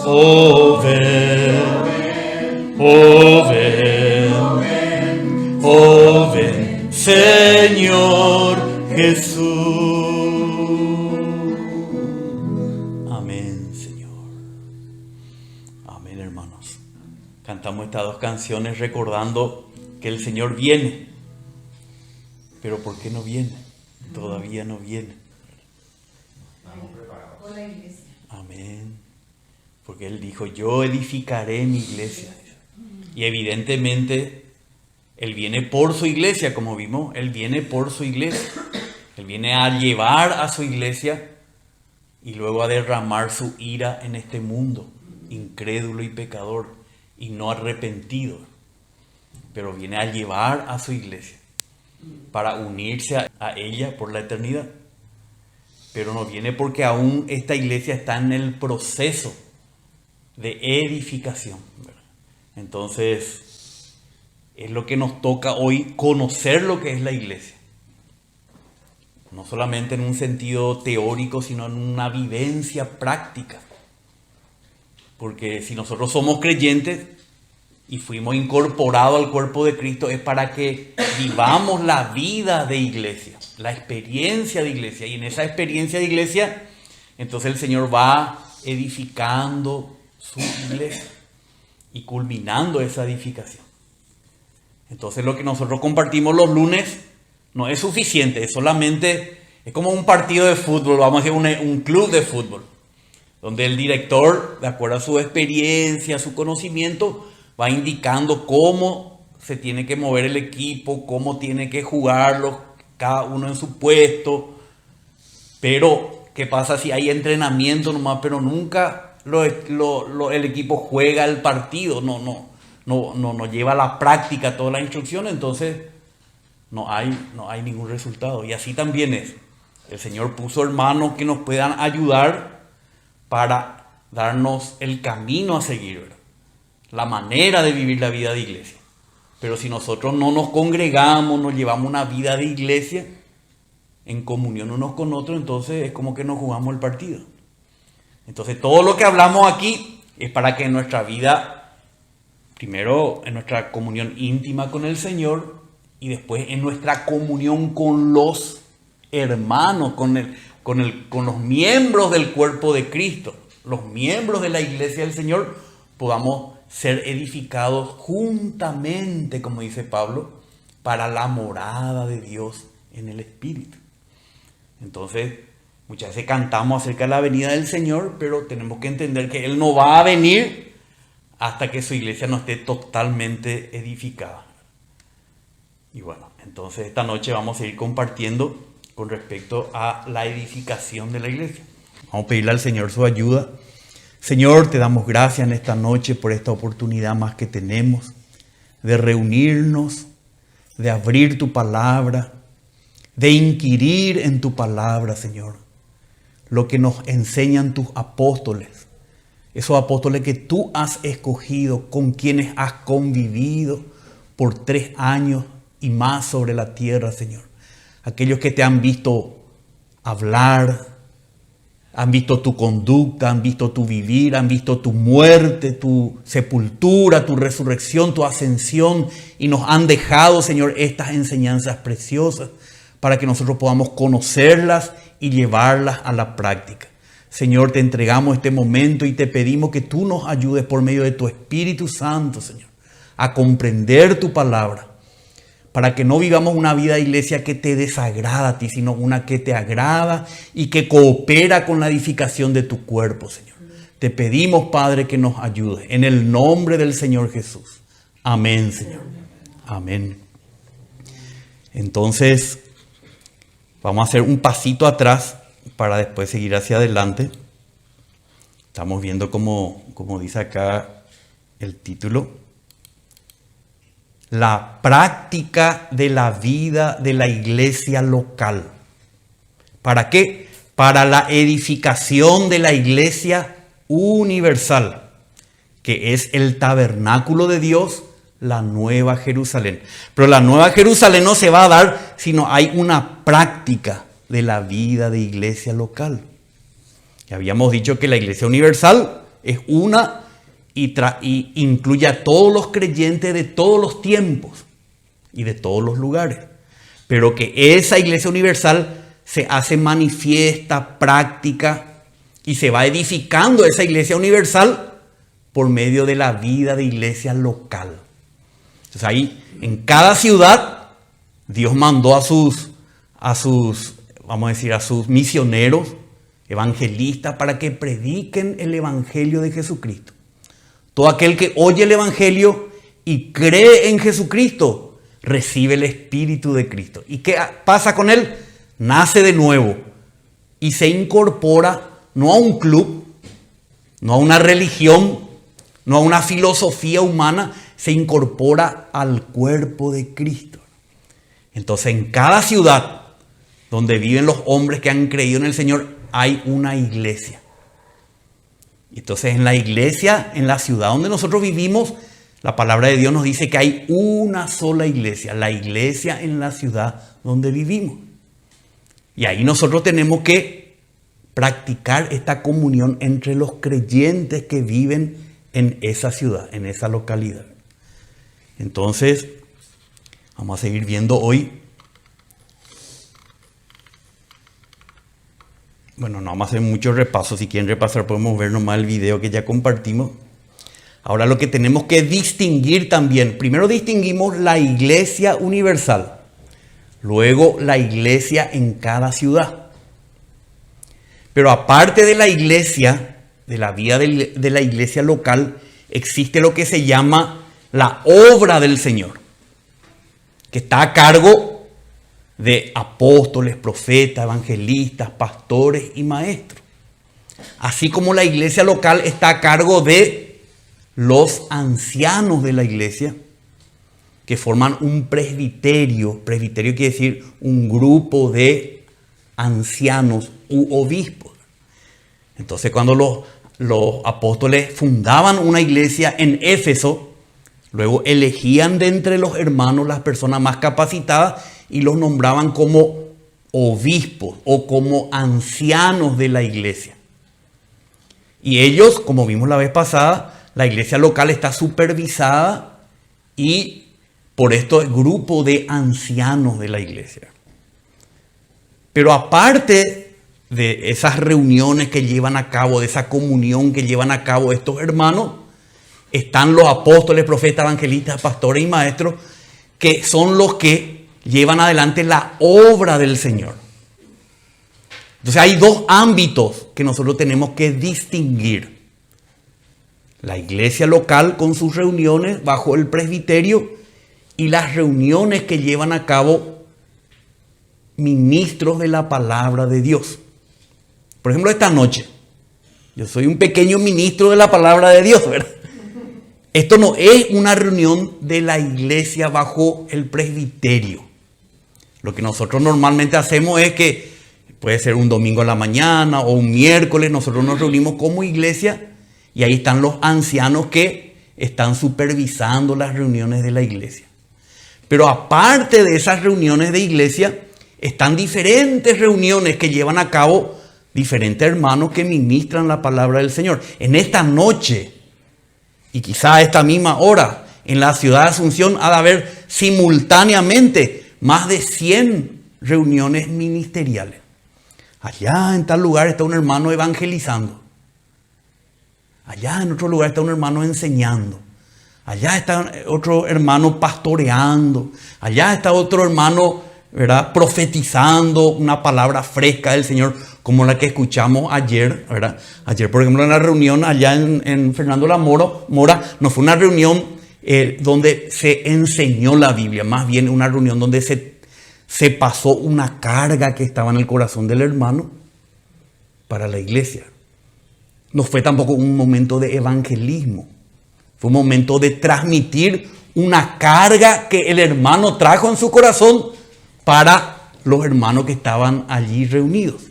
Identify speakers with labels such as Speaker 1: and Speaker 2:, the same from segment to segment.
Speaker 1: Oh ven, oh ven, oh ven, Señor Jesús. Amén, Señor. Amén, hermanos. Cantamos estas dos canciones recordando que el Señor viene. Pero ¿por qué no viene? Todavía no viene.
Speaker 2: Con la iglesia.
Speaker 1: Amén. Porque Él dijo, yo edificaré mi iglesia. Y evidentemente, Él viene por su iglesia, como vimos. Él viene por su iglesia. Él viene a llevar a su iglesia y luego a derramar su ira en este mundo, incrédulo y pecador, y no arrepentido. Pero viene a llevar a su iglesia para unirse a ella por la eternidad. Pero no viene porque aún esta iglesia está en el proceso de edificación, ¿verdad? Entonces, es lo que nos toca hoy, conocer lo que es la iglesia. No solamente en un sentido teórico, sino en una vivencia práctica. Porque si nosotros somos creyentes y fuimos incorporados al cuerpo de Cristo, es para que vivamos la vida de iglesia, la experiencia de iglesia. Y en esa experiencia de iglesia, entonces el Señor va edificando su iglesia y culminando esa edificación. Entonces lo que nosotros compartimos los lunes no es suficiente, es como un partido de fútbol, vamos a decir un club de fútbol, donde el director, de acuerdo a su experiencia, a su conocimiento, va indicando cómo se tiene que mover el equipo, cómo tiene que jugarlo, cada uno en su puesto. Pero, ¿qué pasa si hay entrenamiento nomás, pero nunca el equipo juega el partido? No lleva a la práctica toda la instrucción, entonces no hay ningún resultado. Y así también es. El Señor puso hermanos que nos puedan ayudar para darnos el camino a seguir, ¿verdad? La manera de vivir la vida de iglesia. Pero si nosotros no nos congregamos, no llevamos una vida de iglesia en comunión unos con otros, entonces es como que nos jugamos el partido. Entonces todo lo que hablamos aquí es para que en nuestra vida, primero en nuestra comunión íntima con el Señor y después en nuestra comunión con los hermanos, con los miembros del cuerpo de Cristo, los miembros de la iglesia del Señor, podamos ser edificados juntamente, como dice Pablo, para la morada de Dios en el Espíritu. Entonces, muchas veces cantamos acerca de la venida del Señor, pero tenemos que entender que Él no va a venir hasta que su iglesia no esté totalmente edificada. Y bueno, entonces esta noche vamos a ir compartiendo con respecto a la edificación de la iglesia. Vamos a pedirle al Señor su ayuda. Señor, te damos gracias en esta noche por esta oportunidad más que tenemos de reunirnos, de abrir tu palabra, de inquirir en tu palabra, Señor. Lo que nos enseñan tus apóstoles, esos apóstoles que tú has escogido, con quienes has convivido por 3 años y más sobre la tierra, Señor. Aquellos que te han visto hablar, han visto tu conducta, han visto tu vivir, han visto tu muerte, tu sepultura, tu resurrección, tu ascensión, y nos han dejado, Señor, estas enseñanzas preciosas para que nosotros podamos conocerlas y llevarlas a la práctica. Señor, te entregamos este momento y te pedimos que tú nos ayudes por medio de tu Espíritu Santo, Señor, a comprender tu palabra, para que no vivamos una vida de iglesia que te desagrada a ti, sino una que te agrada y que coopera con la edificación de tu cuerpo, Señor. Te pedimos, Padre, que nos ayudes. En el nombre del Señor Jesús. Amén, Señor. Amén. Entonces, vamos a hacer un pasito atrás para después seguir hacia adelante. Estamos viendo como dice acá el título. La práctica de la vida de la iglesia local. ¿Para qué? Para la edificación de la iglesia universal, que es el tabernáculo de Dios, la Nueva Jerusalén. Pero la Nueva Jerusalén no se va a dar si no hay una práctica de la vida de iglesia local. Ya habíamos dicho que la iglesia universal es una y incluye a todos los creyentes de todos los tiempos y de todos los lugares. Pero que esa iglesia universal se hace manifiesta, práctica, y se va edificando esa iglesia universal por medio de la vida de iglesia local. Entonces ahí, en cada ciudad, Dios mandó a sus misioneros, evangelistas, para que prediquen el evangelio de Jesucristo. Todo aquel que oye el evangelio y cree en Jesucristo, recibe el Espíritu de Cristo. ¿Y qué pasa con él? Nace de nuevo y se incorpora no a un club, no a una religión, no a una filosofía humana, se incorpora al cuerpo de Cristo. Entonces, en cada ciudad donde viven los hombres que han creído en el Señor, hay una iglesia. Entonces, en la iglesia, en la ciudad donde nosotros vivimos, la palabra de Dios nos dice que hay una sola iglesia, la iglesia en la ciudad donde vivimos. Y ahí nosotros tenemos que practicar esta comunión entre los creyentes que viven en esa ciudad, en esa localidad. Entonces, vamos a seguir viendo hoy. Bueno, no vamos a hacer muchos repasos. Si quieren repasar, podemos ver nomás el video que ya compartimos. Ahora lo que tenemos que distinguir también. Primero distinguimos la iglesia universal. Luego la iglesia en cada ciudad. Pero aparte de la iglesia, de la vida de la iglesia local, existe lo que se llama la obra del Señor, que está a cargo de apóstoles, profetas, evangelistas, pastores y maestros. Así como la iglesia local está a cargo de los ancianos de la iglesia, que forman un presbiterio. Presbiterio quiere decir un grupo de ancianos u obispos. Entonces, cuando los apóstoles fundaban una iglesia en Éfeso, luego elegían de entre los hermanos las personas más capacitadas y los nombraban como obispos o como ancianos de la iglesia. Y ellos, como vimos la vez pasada, la iglesia local está supervisada y por esto el grupo de ancianos de la iglesia. Pero aparte de esas reuniones que llevan a cabo, de esa comunión que llevan a cabo estos hermanos, están los apóstoles, profetas, evangelistas, pastores y maestros, que son los que llevan adelante la obra del Señor. Entonces hay dos ámbitos que nosotros tenemos que distinguir. La iglesia local con sus reuniones bajo el presbiterio y las reuniones que llevan a cabo ministros de la palabra de Dios. Por ejemplo, esta noche, yo soy un pequeño ministro de la palabra de Dios, ¿verdad? Esto no es una reunión de la iglesia bajo el presbiterio. Lo que nosotros normalmente hacemos es que puede ser un domingo a la mañana o un miércoles, nosotros nos reunimos como iglesia y ahí están los ancianos que están supervisando las reuniones de la iglesia. Pero aparte de esas reuniones de iglesia, están diferentes reuniones que llevan a cabo diferentes hermanos que ministran la palabra del Señor. En esta noche, y quizá a esta misma hora, en la ciudad de Asunción ha de haber simultáneamente más de 100 reuniones ministeriales. Allá en tal lugar está un hermano evangelizando. Allá en otro lugar está un hermano enseñando. Allá está otro hermano pastoreando. Allá está otro hermano, ¿verdad?, profetizando una palabra fresca del Señor, como la que escuchamos ayer, ¿verdad? Ayer, por ejemplo, en la reunión allá en Fernando La Mora, no fue una reunión donde se enseñó la Biblia, más bien una reunión donde se pasó una carga que estaba en el corazón del hermano para la iglesia. No fue tampoco un momento de evangelismo, fue un momento de transmitir una carga que el hermano trajo en su corazón para los hermanos que estaban allí reunidos.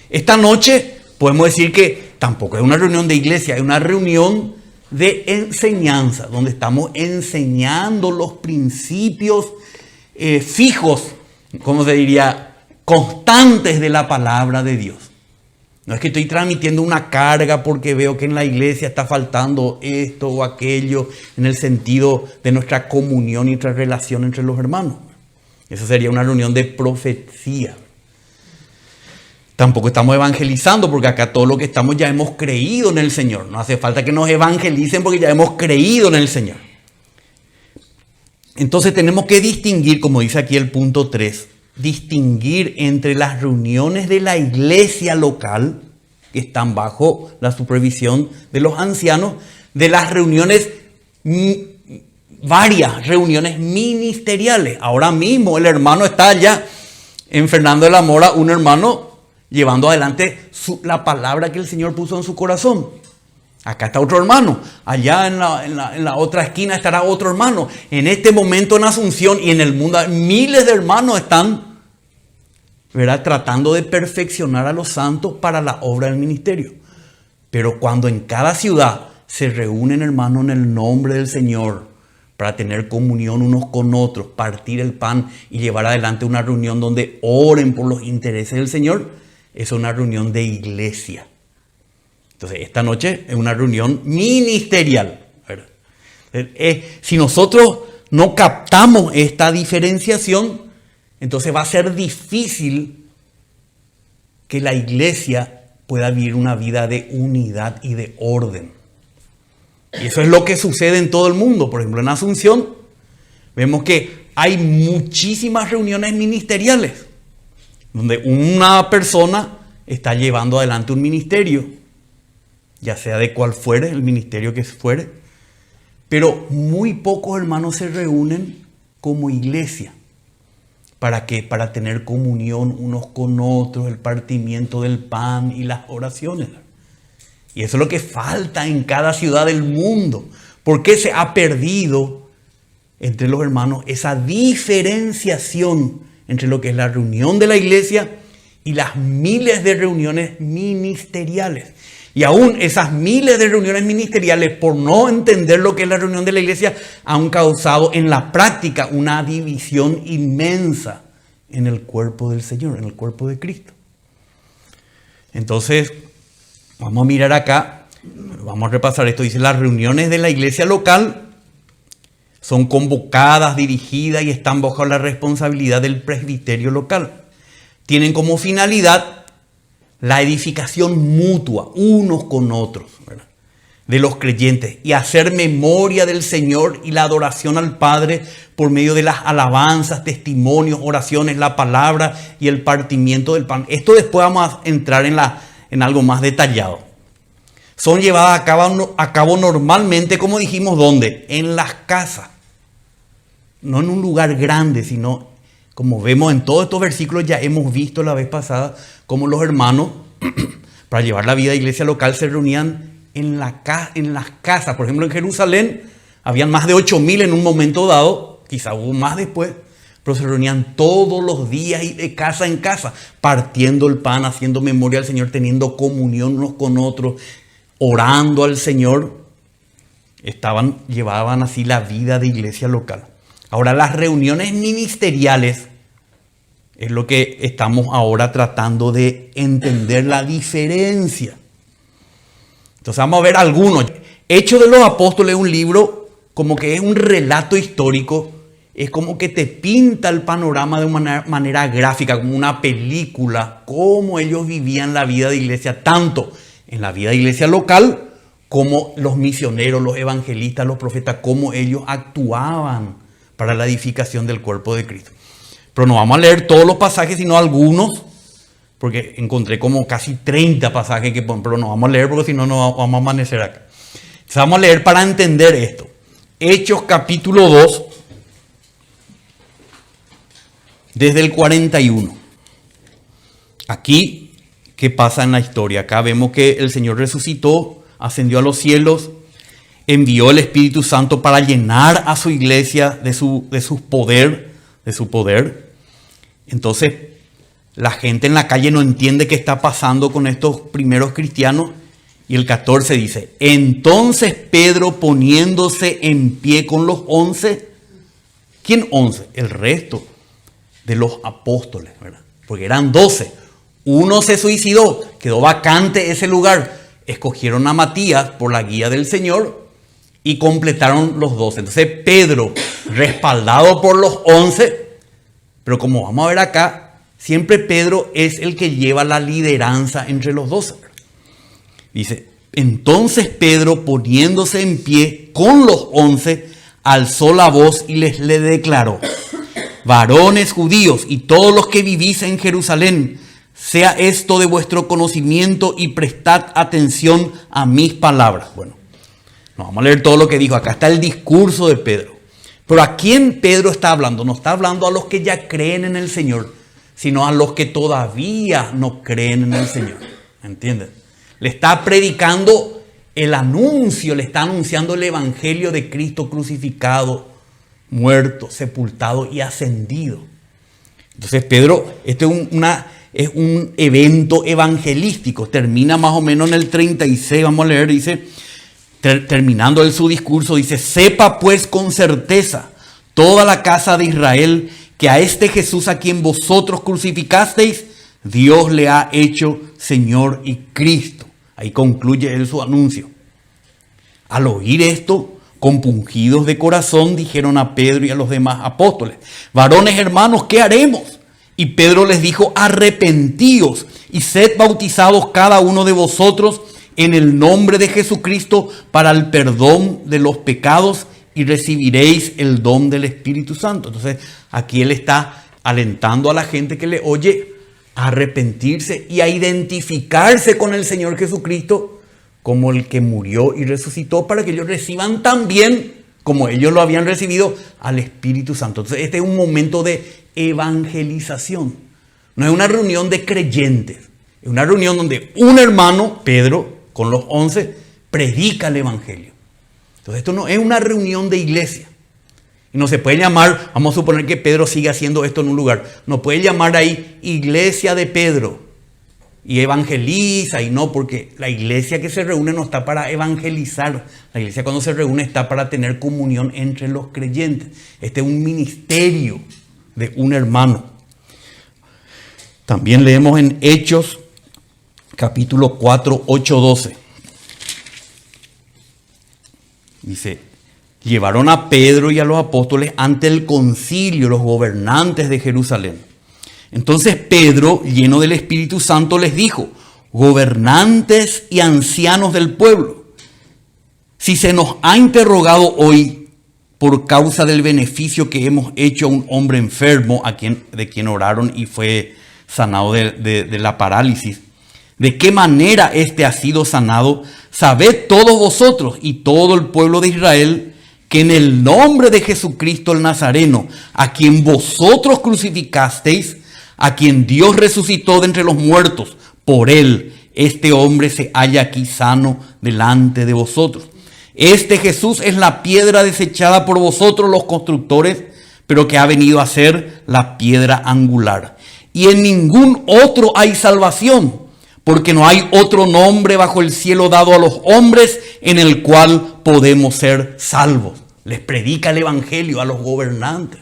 Speaker 1: Esta noche podemos decir que tampoco es una reunión de iglesia, es una reunión de enseñanza, donde estamos enseñando los principios fijos, como se diría, constantes de la palabra de Dios. No es que estoy transmitiendo una carga porque veo que en la iglesia está faltando esto o aquello en el sentido de nuestra comunión y nuestra relación entre los hermanos. Eso sería una reunión de profecía. Tampoco estamos evangelizando porque acá todo lo que estamos ya hemos creído en el Señor. No hace falta que nos evangelicen porque ya hemos creído en el Señor. Entonces tenemos que distinguir, como dice aquí el punto 3, distinguir entre las reuniones de la iglesia local, que están bajo la supervisión de los ancianos, de las reuniones, varias reuniones ministeriales. Ahora mismo el hermano está allá en Fernando de la Mora, un hermano llevando adelante la palabra que el Señor puso en su corazón. Acá está otro hermano, allá en la otra esquina estará otro hermano. En este momento en Asunción y en el mundo miles de hermanos están, ¿verdad?, tratando de perfeccionar a los santos para la obra del ministerio. Pero cuando en cada ciudad se reúnen hermanos en el nombre del Señor para tener comunión unos con otros, partir el pan y llevar adelante una reunión donde oren por los intereses del Señor, es una reunión de iglesia. Entonces, esta noche es una reunión ministerial, ¿verdad? Si nosotros no captamos esta diferenciación, entonces va a ser difícil que la iglesia pueda vivir una vida de unidad y de orden. Y eso es lo que sucede en todo el mundo. Por ejemplo, en Asunción vemos que hay muchísimas reuniones ministeriales donde una persona está llevando adelante un ministerio, ya sea de cual fuere, el ministerio que fuere, pero muy pocos hermanos se reúnen como iglesia. ¿Para qué? Para tener comunión unos con otros, el partimiento del pan y las oraciones. Y eso es lo que falta en cada ciudad del mundo. ¿Por qué se ha perdido entre los hermanos esa diferenciación entre lo que es la reunión de la iglesia y las miles de reuniones ministeriales? Y aún esas miles de reuniones ministeriales, por no entender lo que es la reunión de la iglesia, han causado en la práctica una división inmensa en el cuerpo del Señor, en el cuerpo de Cristo. Entonces, vamos a mirar acá, vamos a repasar esto. Dice, las reuniones de la iglesia local son convocadas, dirigidas y están bajo la responsabilidad del presbiterio local. Tienen como finalidad la edificación mutua, unos con otros, ¿verdad?, de los creyentes, y hacer memoria del Señor y la adoración al Padre por medio de las alabanzas, testimonios, oraciones, la palabra y el partimiento del pan. Esto después vamos a entrar en algo más detallado. Son llevadas a cabo normalmente, como dijimos, ¿dónde? En las casas. No en un lugar grande, sino, como vemos en todos estos versículos, ya hemos visto la vez pasada, cómo los hermanos, para llevar la vida de iglesia local, se reunían en las casas. Por ejemplo, en Jerusalén, habían más de 8.000 en un momento dado, quizá hubo más después, pero se reunían todos los días y de casa en casa, partiendo el pan, haciendo memoria al Señor, teniendo comunión unos con otros, orando al Señor. Llevaban así la vida de iglesia local. Ahora, las reuniones ministeriales es lo que estamos ahora tratando de entender la diferencia. Entonces vamos a ver algunos. Hechos de los Apóstoles es un libro como que es un relato histórico. Es como que te pinta el panorama de una manera gráfica, como una película, cómo ellos vivían la vida de iglesia, tanto en la vida de iglesia local como los misioneros, los evangelistas, los profetas, cómo ellos actuaban para la edificación del cuerpo de Cristo. Pero no vamos a leer todos los pasajes, sino algunos, porque encontré como casi 30 pasajes, pero no vamos a leer porque si no, no vamos a amanecer acá. Entonces vamos a leer para entender esto. Hechos capítulo 2, desde el 41. Aquí, ¿qué pasa en la historia? Acá vemos que el Señor resucitó, ascendió a los cielos, envió el Espíritu Santo para llenar a su iglesia de su poder. Entonces, la gente en la calle no entiende qué está pasando con estos primeros cristianos. Y el 14 dice, entonces Pedro, poniéndose en pie con los 11, ¿quién 11? El resto de los apóstoles, ¿verdad? Porque eran 12. Uno se suicidó, quedó vacante ese lugar. Escogieron a Matías por la guía del Señor y completaron los 12. Entonces Pedro, respaldado por los 11, pero como vamos a ver acá, siempre Pedro es el que lleva la lideranza entre los 12. Dice, entonces Pedro, poniéndose en pie con los 11, alzó la voz y le declaró: varones judíos y todos los que vivís en Jerusalén, sea esto de vuestro conocimiento y prestad atención a mis palabras. Bueno, no vamos a leer todo lo que dijo. Acá está el discurso de Pedro. Pero ¿a quién Pedro está hablando? No está hablando a los que ya creen en el Señor, sino a los que todavía no creen en el Señor. ¿Entienden? Le está predicando el anuncio, le está anunciando el evangelio de Cristo crucificado, muerto, sepultado y ascendido. Entonces Pedro, este es un evento evangelístico. Termina más o menos en el 36, vamos a leer, dice, terminando él su discurso, dice: sepa pues con certeza toda la casa de Israel que a este Jesús a quien vosotros crucificasteis, Dios le ha hecho Señor y Cristo. Ahí concluye él su anuncio. Al oír esto, compungidos de corazón, dijeron a Pedro y a los demás apóstoles: varones hermanos, ¿qué haremos? Y Pedro les dijo: arrepentíos y sed bautizados cada uno de vosotros en el nombre de Jesucristo para el perdón de los pecados y recibiréis el don del Espíritu Santo. Entonces aquí él está alentando a la gente que le oye a arrepentirse y a identificarse con el Señor Jesucristo como el que murió y resucitó, para que ellos reciban también, como ellos lo habían recibido, al Espíritu Santo. Entonces este es un momento de evangelización. No es una reunión de creyentes, es una reunión donde un hermano, Pedro, con los 11, predica el evangelio. Entonces esto no es una reunión de iglesia. Y no se puede llamar, vamos a suponer que Pedro sigue haciendo esto en un lugar, no puede llamar ahí iglesia de Pedro y evangeliza, y no, porque la iglesia que se reúne no está para evangelizar. La iglesia cuando se reúne está para tener comunión entre los creyentes. Este es un ministerio de un hermano. También leemos en Hechos capítulo 4, 8, 12. Dice: llevaron a Pedro y a los apóstoles ante el concilio, los gobernantes de Jerusalén. Entonces Pedro, lleno del Espíritu Santo, les dijo: gobernantes y ancianos del pueblo, si se nos ha interrogado hoy por causa del beneficio que hemos hecho a un hombre enfermo, de quien oraron y fue sanado de la parálisis, ¿de qué manera éste ha sido sanado? Sabed todos vosotros y todo el pueblo de Israel que en el nombre de Jesucristo el Nazareno, a quien vosotros crucificasteis, a quien Dios resucitó de entre los muertos, por él este hombre se halla aquí sano delante de vosotros. Este Jesús es la piedra desechada por vosotros los constructores, pero que ha venido a ser la piedra angular. Y en ningún otro hay salvación, porque no hay otro nombre bajo el cielo dado a los hombres en el cual podemos ser salvos. Les predica el evangelio a los gobernantes.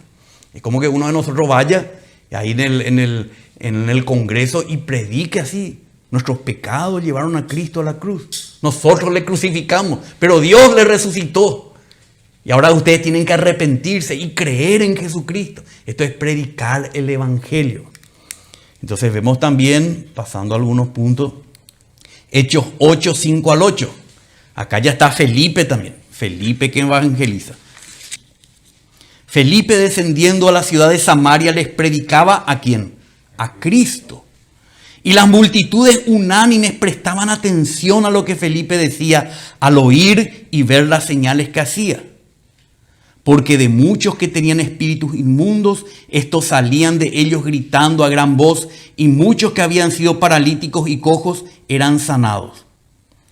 Speaker 1: Es como que uno de nosotros vaya ahí en el Congreso y predique así: nuestros pecados llevaron a Cristo a la cruz. Nosotros le crucificamos, pero Dios le resucitó. Y ahora ustedes tienen que arrepentirse y creer en Jesucristo. Esto es predicar el evangelio. Entonces vemos también, pasando a algunos puntos, Hechos 8, 5 al 8. Acá ya está Felipe también. Felipe que evangeliza. Felipe, descendiendo a la ciudad de Samaria, les predicaba ¿a quién? A Cristo. Y las multitudes unánimes prestaban atención a lo que Felipe decía al oír y ver las señales que hacía. Porque de muchos que tenían espíritus inmundos, estos salían de ellos gritando a gran voz, y muchos que habían sido paralíticos y cojos eran sanados.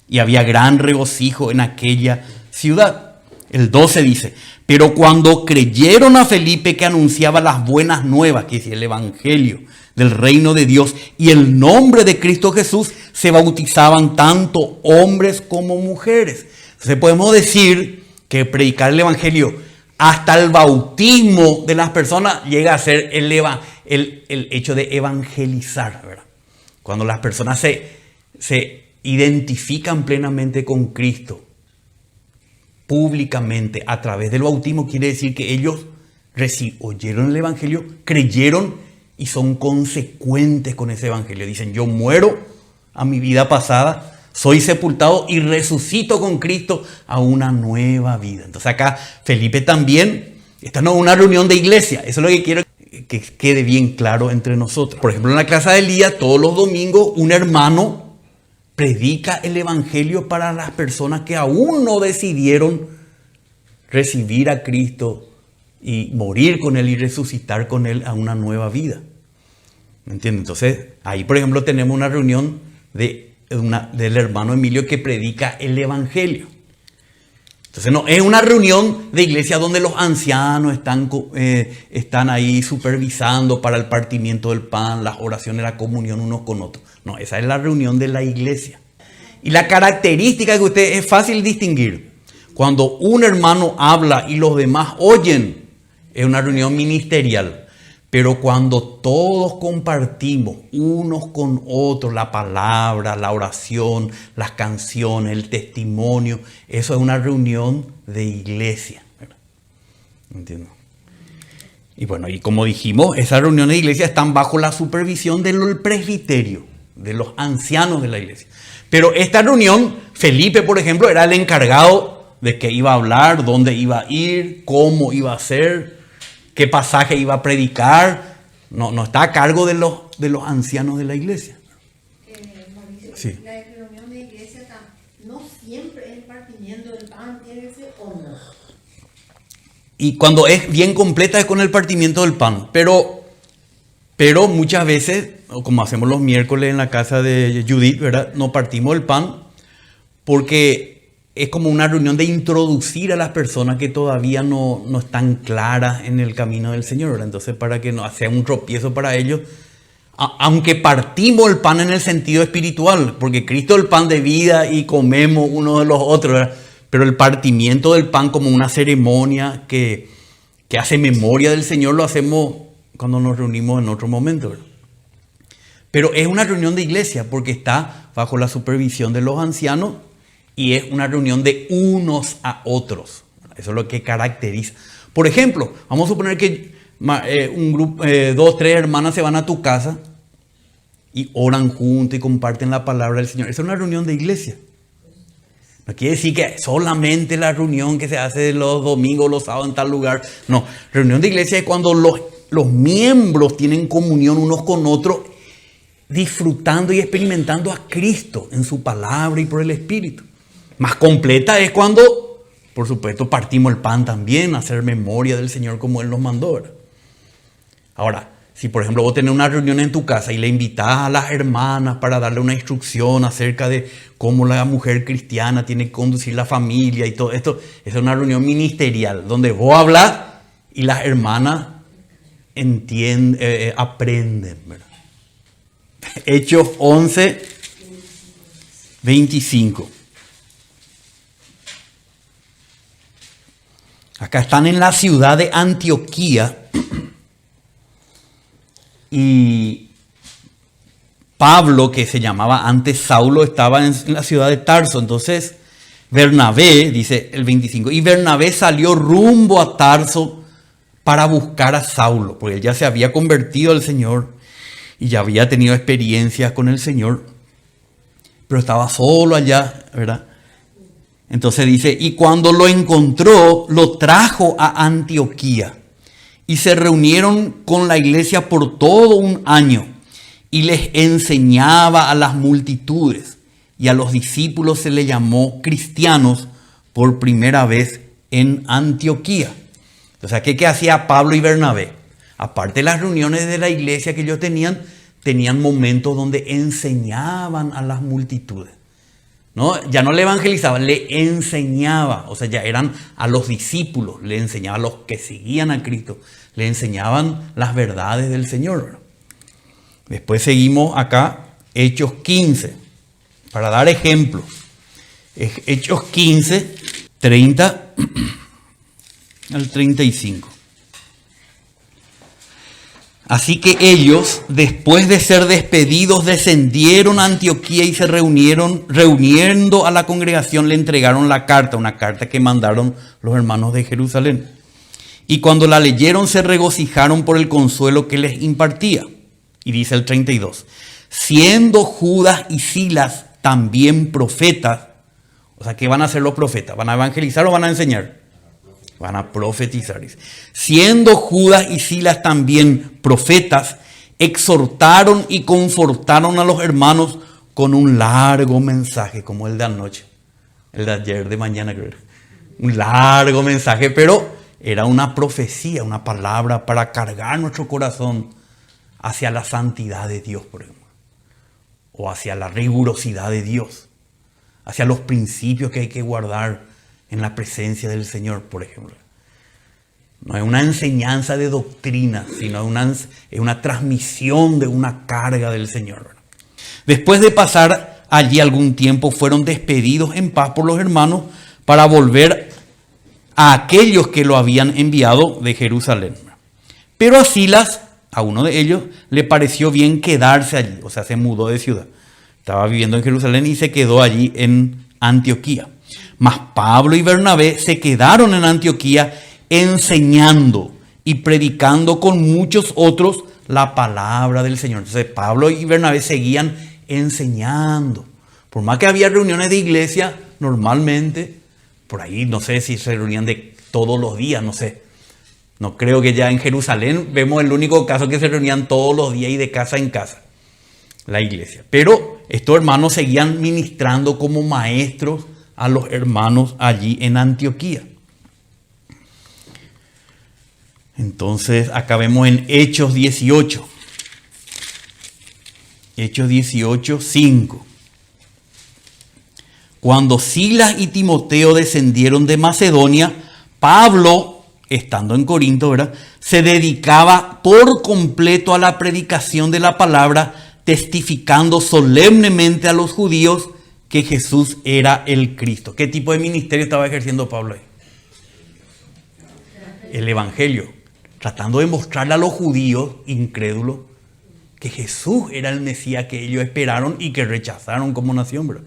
Speaker 1: Y había gran regocijo en aquella ciudad. El 12 dice: pero cuando creyeron a Felipe, que anunciaba las buenas nuevas, que es el evangelio del reino de Dios, y el nombre de Cristo Jesús, se bautizaban tanto hombres como mujeres. Entonces podemos decir que predicar el evangelio hasta el bautismo de las personas llega a ser el hecho de evangelizar, ¿verdad? Cuando las personas se identifican plenamente con Cristo, públicamente, a través del bautismo, quiere decir que ellos oyeron el Evangelio, creyeron y son consecuentes con ese Evangelio. Dicen, yo muero a mi vida pasada, soy sepultado y resucito con Cristo a una nueva vida. Entonces acá Felipe también, esta no es una reunión de iglesia, eso es lo que quiero que quede bien claro entre nosotros. Por ejemplo, en la clase del día, todos los domingos, un hermano predica el Evangelio para las personas que aún no decidieron recibir a Cristo y morir con Él y resucitar con Él a una nueva vida. ¿Me entiendes? Entonces, ahí por ejemplo tenemos una reunión del hermano Emilio que predica el Evangelio. Entonces no es una reunión de iglesia donde los ancianos están ahí supervisando para el partimiento del pan, las oraciones, la comunión unos con otros. No, esa es la reunión de la iglesia. Y la característica que usted es fácil distinguir. Cuando un hermano habla y los demás oyen, es una reunión ministerial. Pero cuando todos compartimos unos con otros la palabra, la oración, las canciones, el testimonio, eso es una reunión de iglesia. ¿Entiendes? Y bueno, y como dijimos, esas reuniones de iglesia están bajo la supervisión del presbiterio, de los ancianos de la iglesia. Pero esta reunión, Felipe, por ejemplo, era el encargado de qué iba a hablar, dónde iba a ir, cómo iba a hacer, qué pasaje iba a predicar. No está a cargo de los ancianos de la iglesia.
Speaker 2: Mauricio,
Speaker 1: Sí.
Speaker 2: La reunión de iglesia no siempre es el partimiento del pan, tiene que ser o no.
Speaker 1: Y cuando es bien completa es con el partimiento del pan. Pero muchas veces, como hacemos los miércoles en la casa de Judith, ¿verdad? No partimos el pan porque es como una reunión de introducir a las personas que todavía no están claras en el camino del Señor, ¿verdad? Entonces, para que no sea un tropiezo para ellos, aunque partimos el pan en el sentido espiritual, porque Cristo es el pan de vida y comemos uno de los otros, ¿verdad? Pero el partimiento del pan como una ceremonia que hace memoria del Señor, lo hacemos cuando nos reunimos en otro momento, ¿verdad? Pero es una reunión de iglesia porque está bajo la supervisión de los ancianos y es una reunión de unos a otros. Eso es lo que caracteriza. Por ejemplo, vamos a suponer que un grupo, 2, 3 hermanas se van a tu casa y oran juntos y comparten la palabra del Señor. Esa es una reunión de iglesia. No quiere decir que solamente la reunión que se hace los domingos, los sábados en tal lugar. No, reunión de iglesia es cuando los miembros tienen comunión unos con otros, disfrutando y experimentando a Cristo en su palabra y por el Espíritu. Más completa es cuando, por supuesto, partimos el pan también, hacer memoria del Señor como Él nos mandó, ¿verdad? Ahora, si por ejemplo vos tenés una reunión en tu casa y le invitás a las hermanas para darle una instrucción acerca de cómo la mujer cristiana tiene que conducir la familia y todo esto, es una reunión ministerial donde vos hablas y las hermanas entienden, aprenden, ¿verdad? Hechos 11, 25. Acá están en la ciudad de Antioquía y Pablo, que se llamaba antes Saulo, estaba en la ciudad de Tarso. Entonces Bernabé, dice el 25, y Bernabé salió rumbo a Tarso para buscar a Saulo, porque él ya se había convertido al Señor y ya había tenido experiencias con el Señor, pero estaba solo allá, ¿verdad? Entonces dice, y cuando lo encontró, lo trajo a Antioquía y se reunieron con la iglesia por todo un año y les enseñaba a las multitudes, y a los discípulos se le llamó cristianos por primera vez en Antioquía. O sea, ¿qué hacía Pablo y Bernabé? Aparte de las reuniones de la iglesia que ellos tenían momentos donde enseñaban a las multitudes. ¿No? Ya no le evangelizaban, le enseñaba. O sea, ya eran a los discípulos, le enseñaban a los que seguían a Cristo, le enseñaban las verdades del Señor. Después seguimos acá, Hechos 15, para dar ejemplos. Hechos 15, 30 al 35. Así que ellos, después de ser despedidos, descendieron a Antioquía y se reuniendo a la congregación, le entregaron la carta, una carta que mandaron los hermanos de Jerusalén. Y cuando la leyeron, se regocijaron por el consuelo que les impartía. Y dice el 32, siendo Judas y Silas también profetas. O sea, ¿qué van a hacer los profetas? ¿Van a evangelizar o van a enseñar? Van a profetizar. Siendo Judas y Silas también profetas, exhortaron y confortaron a los hermanos con un largo mensaje, como el de anoche, el de ayer, de mañana creo. Un largo mensaje, pero era una profecía, una palabra para cargar nuestro corazón hacia la santidad de Dios, por ejemplo, o hacia la rigurosidad de Dios, hacia los principios que hay que guardar en la presencia del Señor, por ejemplo. No es una enseñanza de doctrina, sino es una transmisión de una carga del Señor. Después de pasar allí algún tiempo, fueron despedidos en paz por los hermanos para volver a aquellos que lo habían enviado de Jerusalén. Pero a Silas, a uno de ellos, le pareció bien quedarse allí, o sea, se mudó de ciudad. Estaba viviendo en Jerusalén y se quedó allí en Antioquía. Mas Pablo y Bernabé se quedaron en Antioquía enseñando y predicando con muchos otros la palabra del Señor. Entonces Pablo y Bernabé seguían enseñando. Por más que había reuniones de iglesia, normalmente, por ahí no sé si se reunían de todos los días, no sé. No creo que ya en Jerusalén vemos el único caso que se reunían todos los días y de casa en casa, la iglesia. Pero estos hermanos seguían ministrando como maestros a los hermanos allí en Antioquía. Entonces acá vemos en Hechos 18. Hechos 18, 5. Cuando Silas y Timoteo descendieron de Macedonia, Pablo, estando en Corinto, ¿verdad?, se dedicaba por completo a la predicación de la palabra, testificando solemnemente a los judíos que Jesús era el Cristo. ¿Qué tipo de ministerio estaba ejerciendo Pablo ahí? El evangelio, tratando de mostrarle a los judíos incrédulos que Jesús era el Mesías que ellos esperaron y que rechazaron como nación, ¿verdad?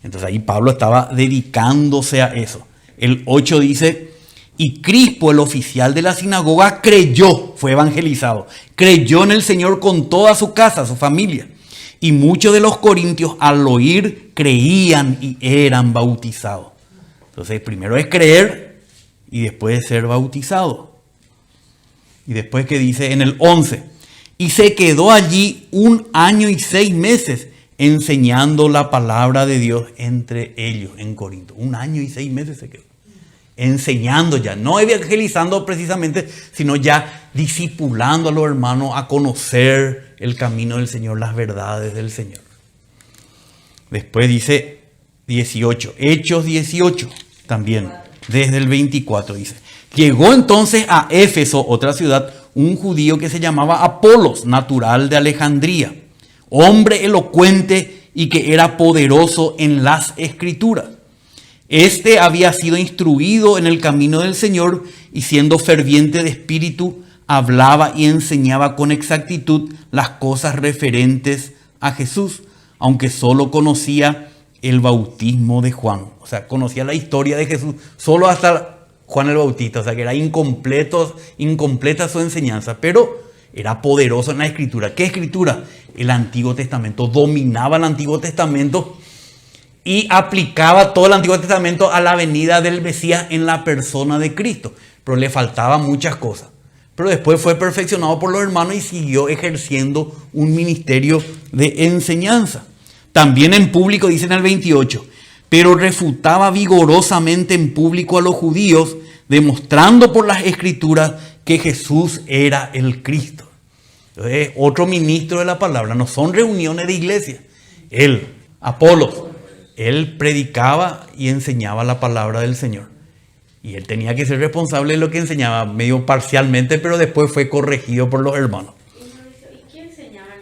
Speaker 1: Entonces ahí Pablo estaba dedicándose a eso. El 8 dice, y Crispo, el oficial de la sinagoga, creyó, fue evangelizado, creyó en el Señor con toda su casa, su familia. Y muchos de los corintios al oír creían y eran bautizados. Entonces primero es creer y después ser bautizado. Y después que dice en el 11, y se quedó allí 1 año y 6 meses enseñando la palabra de Dios entre ellos en Corinto. 1 año y 6 meses se quedó. Enseñando ya, no evangelizando precisamente, sino ya discipulando a los hermanos a conocer el camino del Señor, las verdades del Señor. Después dice 18, Hechos 18 también, desde el 24 dice. Llegó entonces a Éfeso, otra ciudad, un judío que se llamaba Apolos, natural de Alejandría, hombre elocuente y que era poderoso en las escrituras. Este había sido instruido en el camino del Señor y siendo ferviente de espíritu, hablaba y enseñaba con exactitud las cosas referentes a Jesús, aunque solo conocía el bautismo de Juan. O sea, conocía la historia de Jesús solo hasta Juan el Bautista. O sea, que era incompleta su enseñanza, pero era poderoso en la escritura. ¿Qué escritura? El Antiguo Testamento. Dominaba el Antiguo Testamento y aplicaba todo el Antiguo Testamento a la venida del Mesías en la persona de Cristo. Pero le faltaban muchas cosas. Pero después fue perfeccionado por los hermanos y siguió ejerciendo un ministerio de enseñanza. También en público, dice en el 28, pero refutaba vigorosamente en público a los judíos, demostrando por las escrituras que Jesús era el Cristo. Entonces, otro ministro de la palabra, no son reuniones de iglesia. Él, Apolos, él predicaba y enseñaba la palabra del Señor. Y él tenía que ser responsable de lo que enseñaba, medio parcialmente, pero después fue corregido por los hermanos.
Speaker 3: ¿Y qué enseñaban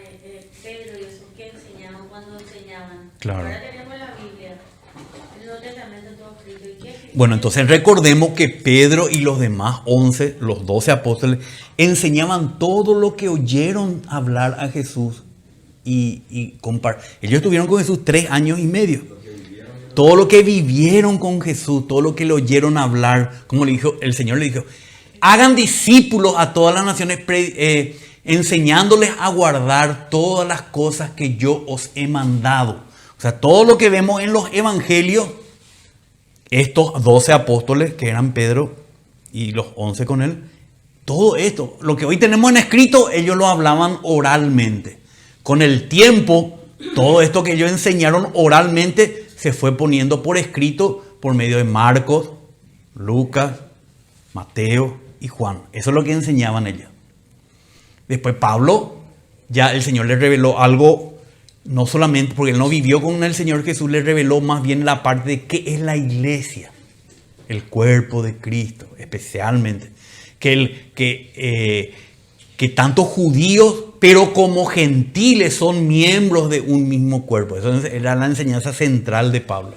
Speaker 3: Pedro y eso? ¿Qué enseñaban cuando enseñaban?
Speaker 1: Claro.
Speaker 3: Ahora tenemos la Biblia, el Nuevo Testamento todo escrito. ¿Y qué
Speaker 1: Bueno, entonces recordemos que Pedro y los demás 11, los 12 apóstoles, enseñaban todo lo que oyeron hablar a Jesús ellos estuvieron con Jesús 3 años y medio. Todo lo que vivieron con Jesús, todo lo que le oyeron hablar, como le dijo, el Señor le dijo, hagan discípulos a todas las naciones, enseñándoles a guardar todas las cosas que yo os he mandado. O sea, todo lo que vemos en los evangelios, estos 12 apóstoles, que eran Pedro y los 11 con él, todo esto, lo que hoy tenemos en escrito, ellos lo hablaban oralmente. Con el tiempo, todo esto que ellos enseñaron oralmente se fue poniendo por escrito por medio de Marcos, Lucas, Mateo y Juan. Eso es lo que enseñaban ellos. Después Pablo, ya el Señor le reveló algo, no solamente porque él no vivió con el Señor Jesús, le reveló más bien la parte de qué es la iglesia, el cuerpo de Cristo, especialmente. Que tanto judíos, pero como gentiles, son miembros de un mismo cuerpo. Eso era la enseñanza central de Pablo.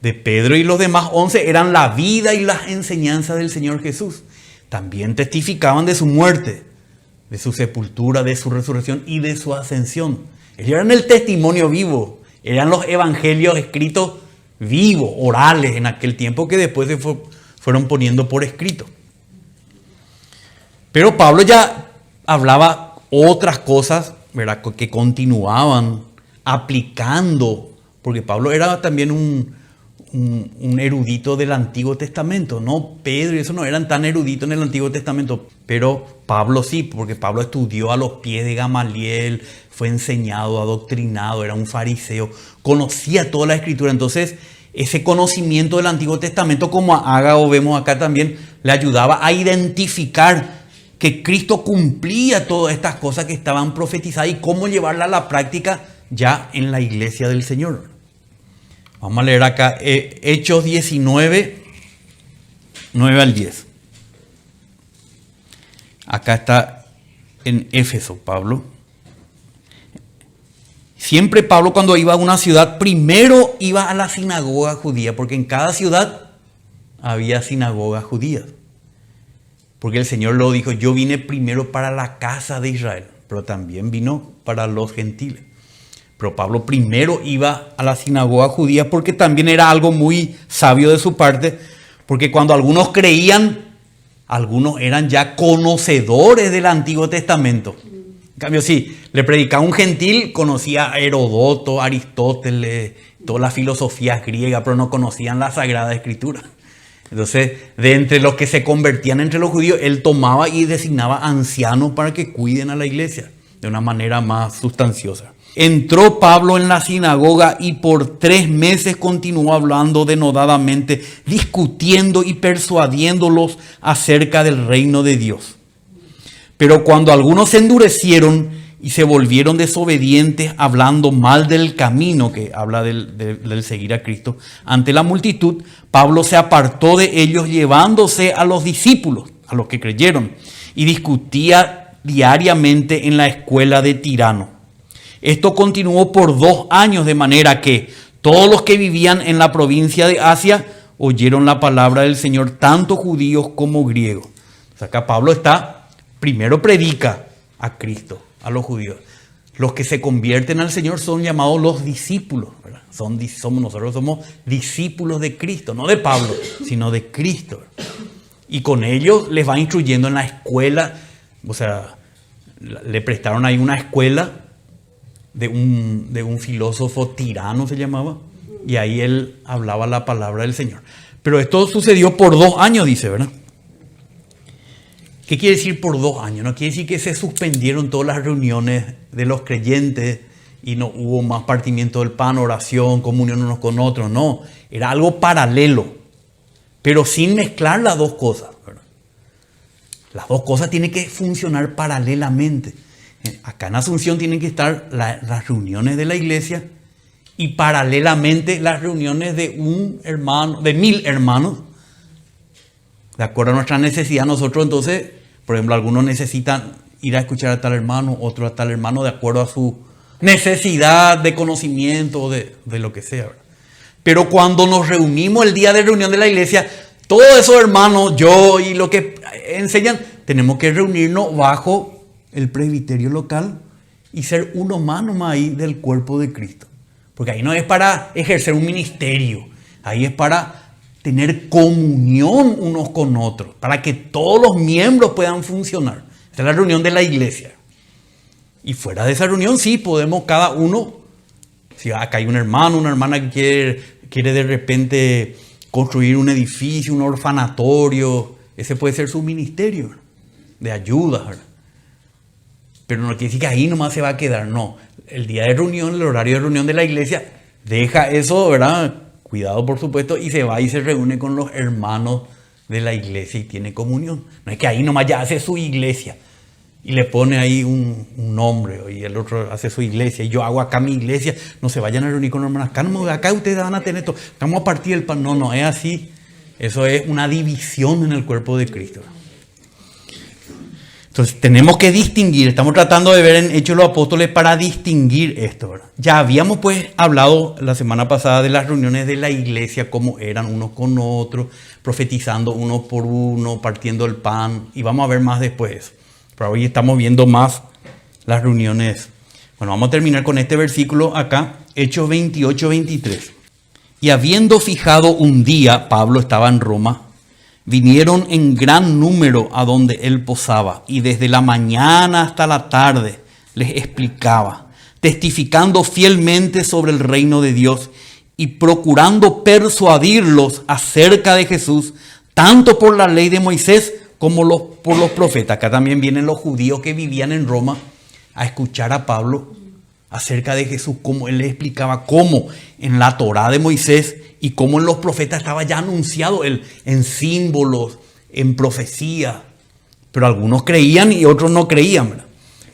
Speaker 1: De Pedro y los demás 11 eran la vida y las enseñanzas del Señor Jesús. También testificaban de su muerte, de su sepultura, de su resurrección y de su ascensión. Ellos eran el testimonio vivo, eran los evangelios escritos vivos, orales en aquel tiempo, que después se fueron poniendo por escrito. Pero Pablo ya hablaba otras cosas, ¿verdad?, que continuaban aplicando, porque Pablo era también un erudito del Antiguo Testamento, ¿no? Pedro y eso no eran tan eruditos en el Antiguo Testamento, pero Pablo sí, porque Pablo estudió a los pies de Gamaliel, fue enseñado, adoctrinado, era un fariseo, conocía toda la Escritura. Entonces, ese conocimiento del Antiguo Testamento, como a Ágabo vemos acá también, le ayudaba a identificar que Cristo cumplía todas estas cosas que estaban profetizadas y cómo llevarla a la práctica ya en la iglesia del Señor. Vamos a leer acá Hechos 19, 9 al 10. Acá está en Éfeso Pablo. Siempre Pablo, cuando iba a una ciudad, primero iba a la sinagoga judía, porque en cada ciudad había sinagogas judías. Porque el Señor lo dijo, yo vine primero para la casa de Israel, pero también vino para los gentiles. Pero Pablo primero iba a la sinagoga judía porque también era algo muy sabio de su parte, porque cuando algunos creían, algunos eran ya conocedores del Antiguo Testamento. En cambio, si le predicaba un gentil, conocía a Herodoto, Aristóteles, toda la filosofía griega, pero no conocían la Sagrada Escritura. Entonces, de entre los que se convertían entre los judíos, él tomaba y designaba ancianos para que cuiden a la iglesia de una manera más sustanciosa. Entró Pablo en la sinagoga y por 3 meses continuó hablando denodadamente, discutiendo y persuadiéndolos acerca del reino de Dios. Pero cuando algunos se endurecieron y se volvieron desobedientes, hablando mal del camino, que habla del seguir a Cristo, ante la multitud, Pablo se apartó de ellos, llevándose a los discípulos, a los que creyeron, y discutía diariamente en la escuela de Tirano. Esto continuó por 2 años, de manera que todos los que vivían en la provincia de Asia oyeron la palabra del Señor, tanto judíos como griegos. O sea, acá Pablo primero predica a Cristo, a los judíos. Los que se convierten al Señor son llamados los discípulos, ¿verdad? Nosotros somos discípulos de Cristo, no de Pablo, sino de Cristo. Y con ellos les va instruyendo en la escuela, o sea, le prestaron ahí una escuela de un filósofo tirano, se llamaba, y ahí él hablaba la palabra del Señor. Pero esto sucedió por 2 años, dice, ¿verdad? ¿Qué quiere decir por 2 años? No quiere decir que se suspendieron todas las reuniones de los creyentes y no hubo más partimiento del pan, oración, comunión unos con otros. No, era algo paralelo, pero sin mezclar las dos cosas, ¿verdad? Las dos cosas tienen que funcionar paralelamente. Acá en Asunción tienen que estar las reuniones de la iglesia y paralelamente las reuniones de 1000 hermanos. De acuerdo a nuestra necesidad, nosotros entonces, por ejemplo, algunos necesitan ir a escuchar a tal hermano, otros a tal hermano, de acuerdo a su necesidad de conocimiento, de lo que sea, ¿verdad? Pero cuando nos reunimos el día de reunión de la iglesia, todos esos hermanos, yo y lo que enseñan, tenemos que reunirnos bajo el presbiterio local y ser uno más nomás ahí del cuerpo de Cristo. Porque ahí no es para ejercer un ministerio, ahí es para tener comunión unos con otros, para que todos los miembros puedan funcionar. Esta es la reunión de la iglesia. Y fuera de esa reunión sí podemos cada uno, si acá hay un hermano, una hermana que quiere de repente construir un edificio, un orfanatorio, ese puede ser su ministerio de ayuda, ¿verdad? Pero no quiere decir que ahí nomás se va a quedar, no. El día de reunión, el horario de reunión de la iglesia, deja eso, ¿verdad? Cuidado, por supuesto, y se va y se reúne con los hermanos de la iglesia y tiene comunión. No es que ahí nomás ya hace su iglesia y le pone ahí un nombre, y el otro hace su iglesia y yo hago acá mi iglesia. No se vayan a reunir con los hermanos. Acá ustedes van a tener esto. Vamos a partir el pan. No es así. Eso es una división en el cuerpo de Cristo. Entonces tenemos que distinguir, estamos tratando de ver en Hechos de los Apóstoles para distinguir esto, ¿verdad? Ya habíamos pues hablado la semana pasada de las reuniones de la iglesia, cómo eran unos con otros, profetizando uno por uno, partiendo el pan, y vamos a ver más después eso. Pero hoy estamos viendo más las reuniones. Bueno, vamos a terminar con este versículo acá, Hechos 28, 23. Y habiendo fijado un día, Pablo estaba en Roma, vinieron en gran número a donde él posaba, y desde la mañana hasta la tarde les explicaba, testificando fielmente sobre el reino de Dios y procurando persuadirlos acerca de Jesús, tanto por la ley de Moisés como por los profetas. Acá también vienen los judíos que vivían en Roma a escuchar a Pablo acerca de Jesús, como él les explicaba cómo en la Torá de Moisés y cómo en los profetas estaba ya anunciado él, en símbolos, en profecía. Pero algunos creían y otros no creían, ¿verdad?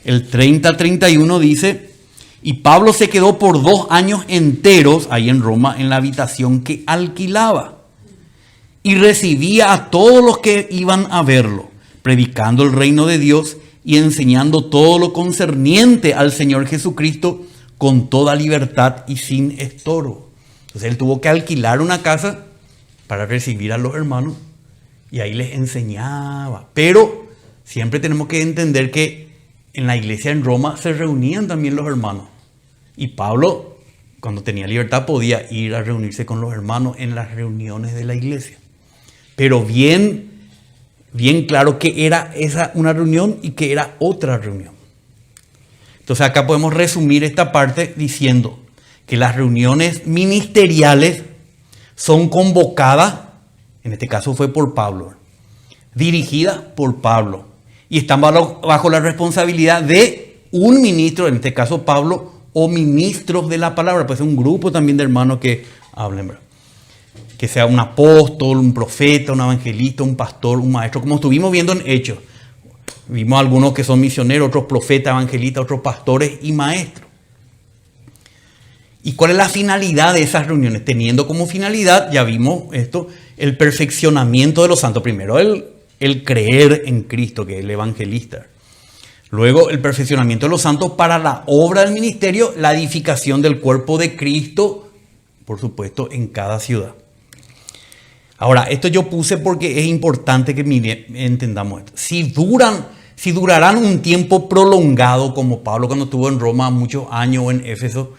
Speaker 1: El 30-31 dice, y Pablo se quedó por 2 años enteros ahí en Roma, en la habitación que alquilaba, y recibía a todos los que iban a verlo, predicando el reino de Dios y enseñando todo lo concerniente al Señor Jesucristo con toda libertad y sin estorbo. Entonces él tuvo que alquilar una casa para recibir a los hermanos y ahí les enseñaba. Pero siempre tenemos que entender que en la iglesia en Roma se reunían también los hermanos. Y Pablo, cuando tenía libertad, podía ir a reunirse con los hermanos en las reuniones de la iglesia. Pero bien claro que era esa una reunión y que era otra reunión. Entonces acá podemos resumir esta parte diciendo que las reuniones ministeriales son convocadas, en este caso fue por Pablo, dirigidas por Pablo, y están bajo la responsabilidad de un ministro, en este caso Pablo, o ministros de la palabra. Puede ser un grupo también de hermanos que hablen, ¿verdad? Que sea un apóstol, un profeta, un evangelista, un pastor, un maestro, como estuvimos viendo en Hechos. Vimos algunos que son misioneros, otros profetas, evangelistas, otros pastores y maestros. ¿Y cuál es la finalidad de esas reuniones? Teniendo como finalidad, ya vimos esto, el perfeccionamiento de los santos. Primero el creer en Cristo, que es el evangelista. Luego el perfeccionamiento de los santos para la obra del ministerio, la edificación del cuerpo de Cristo, por supuesto, en cada ciudad. Ahora, esto yo puse porque es importante que entendamos esto. Si durarán un tiempo prolongado, como Pablo cuando estuvo en Roma muchos años o en Éfeso,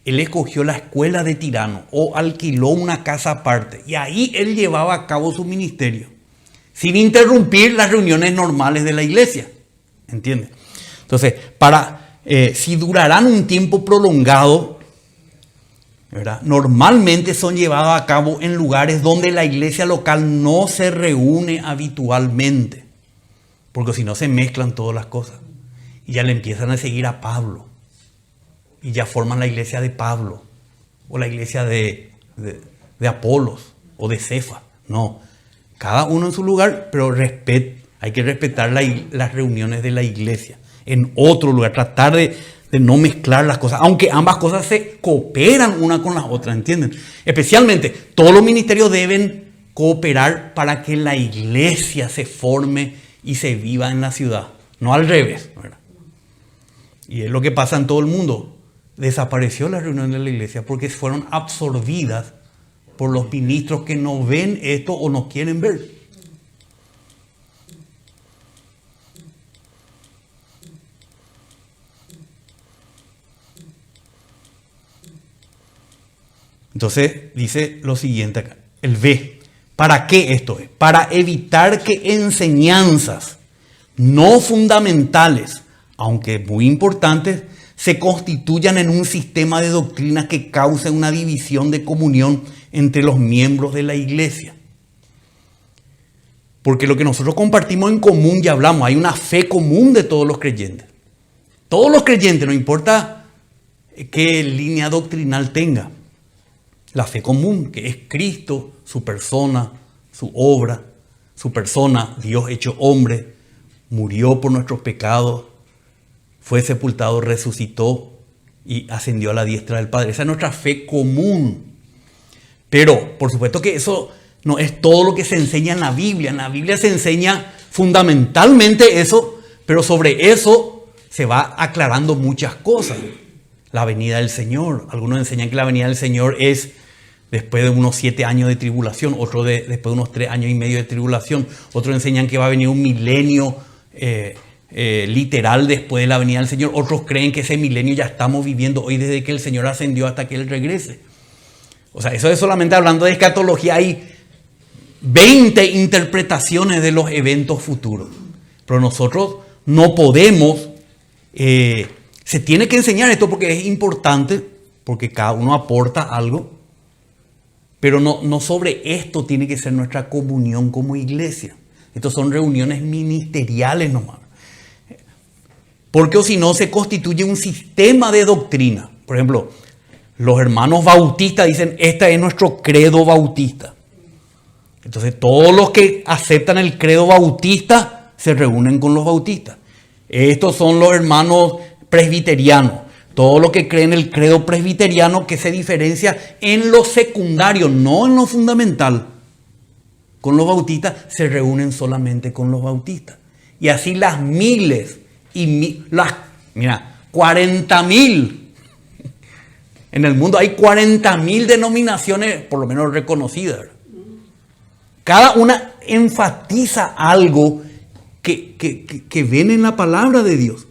Speaker 1: él escogió la escuela de Tirano o alquiló una casa aparte y ahí él llevaba a cabo su ministerio, sin interrumpir las reuniones normales de la iglesia. ¿Entiendes? Entonces, si durarán un tiempo prolongado, ¿verdad? Normalmente son llevados a cabo en lugares donde la iglesia local no se reúne habitualmente, porque si no se mezclan todas las cosas y ya le empiezan a seguir a Pablo y ya forman la iglesia de Pablo o la iglesia de Apolos o de Cefa. No, cada uno en su lugar, pero hay que respetar las reuniones de la iglesia en otro lugar, tratar de no mezclar las cosas, aunque ambas cosas se cooperan una con la otra, ¿entienden? Especialmente, todos los ministerios deben cooperar para que la iglesia se forme y se viva en la ciudad, no al revés, ¿verdad? Y es lo que pasa en todo el mundo. Desapareció la reunión de la iglesia porque fueron absorbidas por los ministros que no ven esto o no quieren ver. Entonces dice lo siguiente acá, el B. ¿Para qué esto es? Para evitar que enseñanzas no fundamentales, aunque muy importantes, se constituyan en un sistema de doctrinas que cause una división de comunión entre los miembros de la iglesia. Porque lo que nosotros compartimos en común, ya hablamos, hay una fe común de todos los creyentes. Todos los creyentes, no importa qué línea doctrinal tenga. La fe común, que es Cristo, su persona, su obra, su persona, Dios hecho hombre, murió por nuestros pecados, fue sepultado, resucitó y ascendió a la diestra del Padre. Esa es nuestra fe común. Pero, por supuesto que eso no es todo lo que se enseña en la Biblia. En la Biblia se enseña fundamentalmente eso, pero sobre eso se va aclarando muchas cosas. La venida del Señor. Algunos enseñan que la venida del Señor es después de unos 7 años de tribulación, otros después de unos 3 años y medio de tribulación. Otros enseñan que va a venir un milenio literal después de la venida del Señor. Otros creen que ese milenio ya estamos viviendo hoy desde que el Señor ascendió hasta que Él regrese. O sea, eso es solamente hablando de escatología. Hay 20 interpretaciones de los eventos futuros. Pero nosotros no podemos, se tiene que enseñar esto porque es importante, porque cada uno aporta algo. Pero no sobre esto tiene que ser nuestra comunión como iglesia. Estos son reuniones ministeriales nomás. Porque o si no se constituye un sistema de doctrina. Por ejemplo, los hermanos bautistas dicen, este es nuestro credo bautista. Entonces todos los que aceptan el credo bautista se reúnen con los bautistas. Estos son los hermanos presbiterianos. Todos los que creen el credo presbiteriano que se diferencia en lo secundario, no en lo fundamental. Con los bautistas se reúnen solamente con los bautistas. Y así las miles y mira, 40.000. En el mundo hay 40.000 denominaciones, por lo menos reconocidas. Cada una enfatiza algo que ven en la palabra de Dios.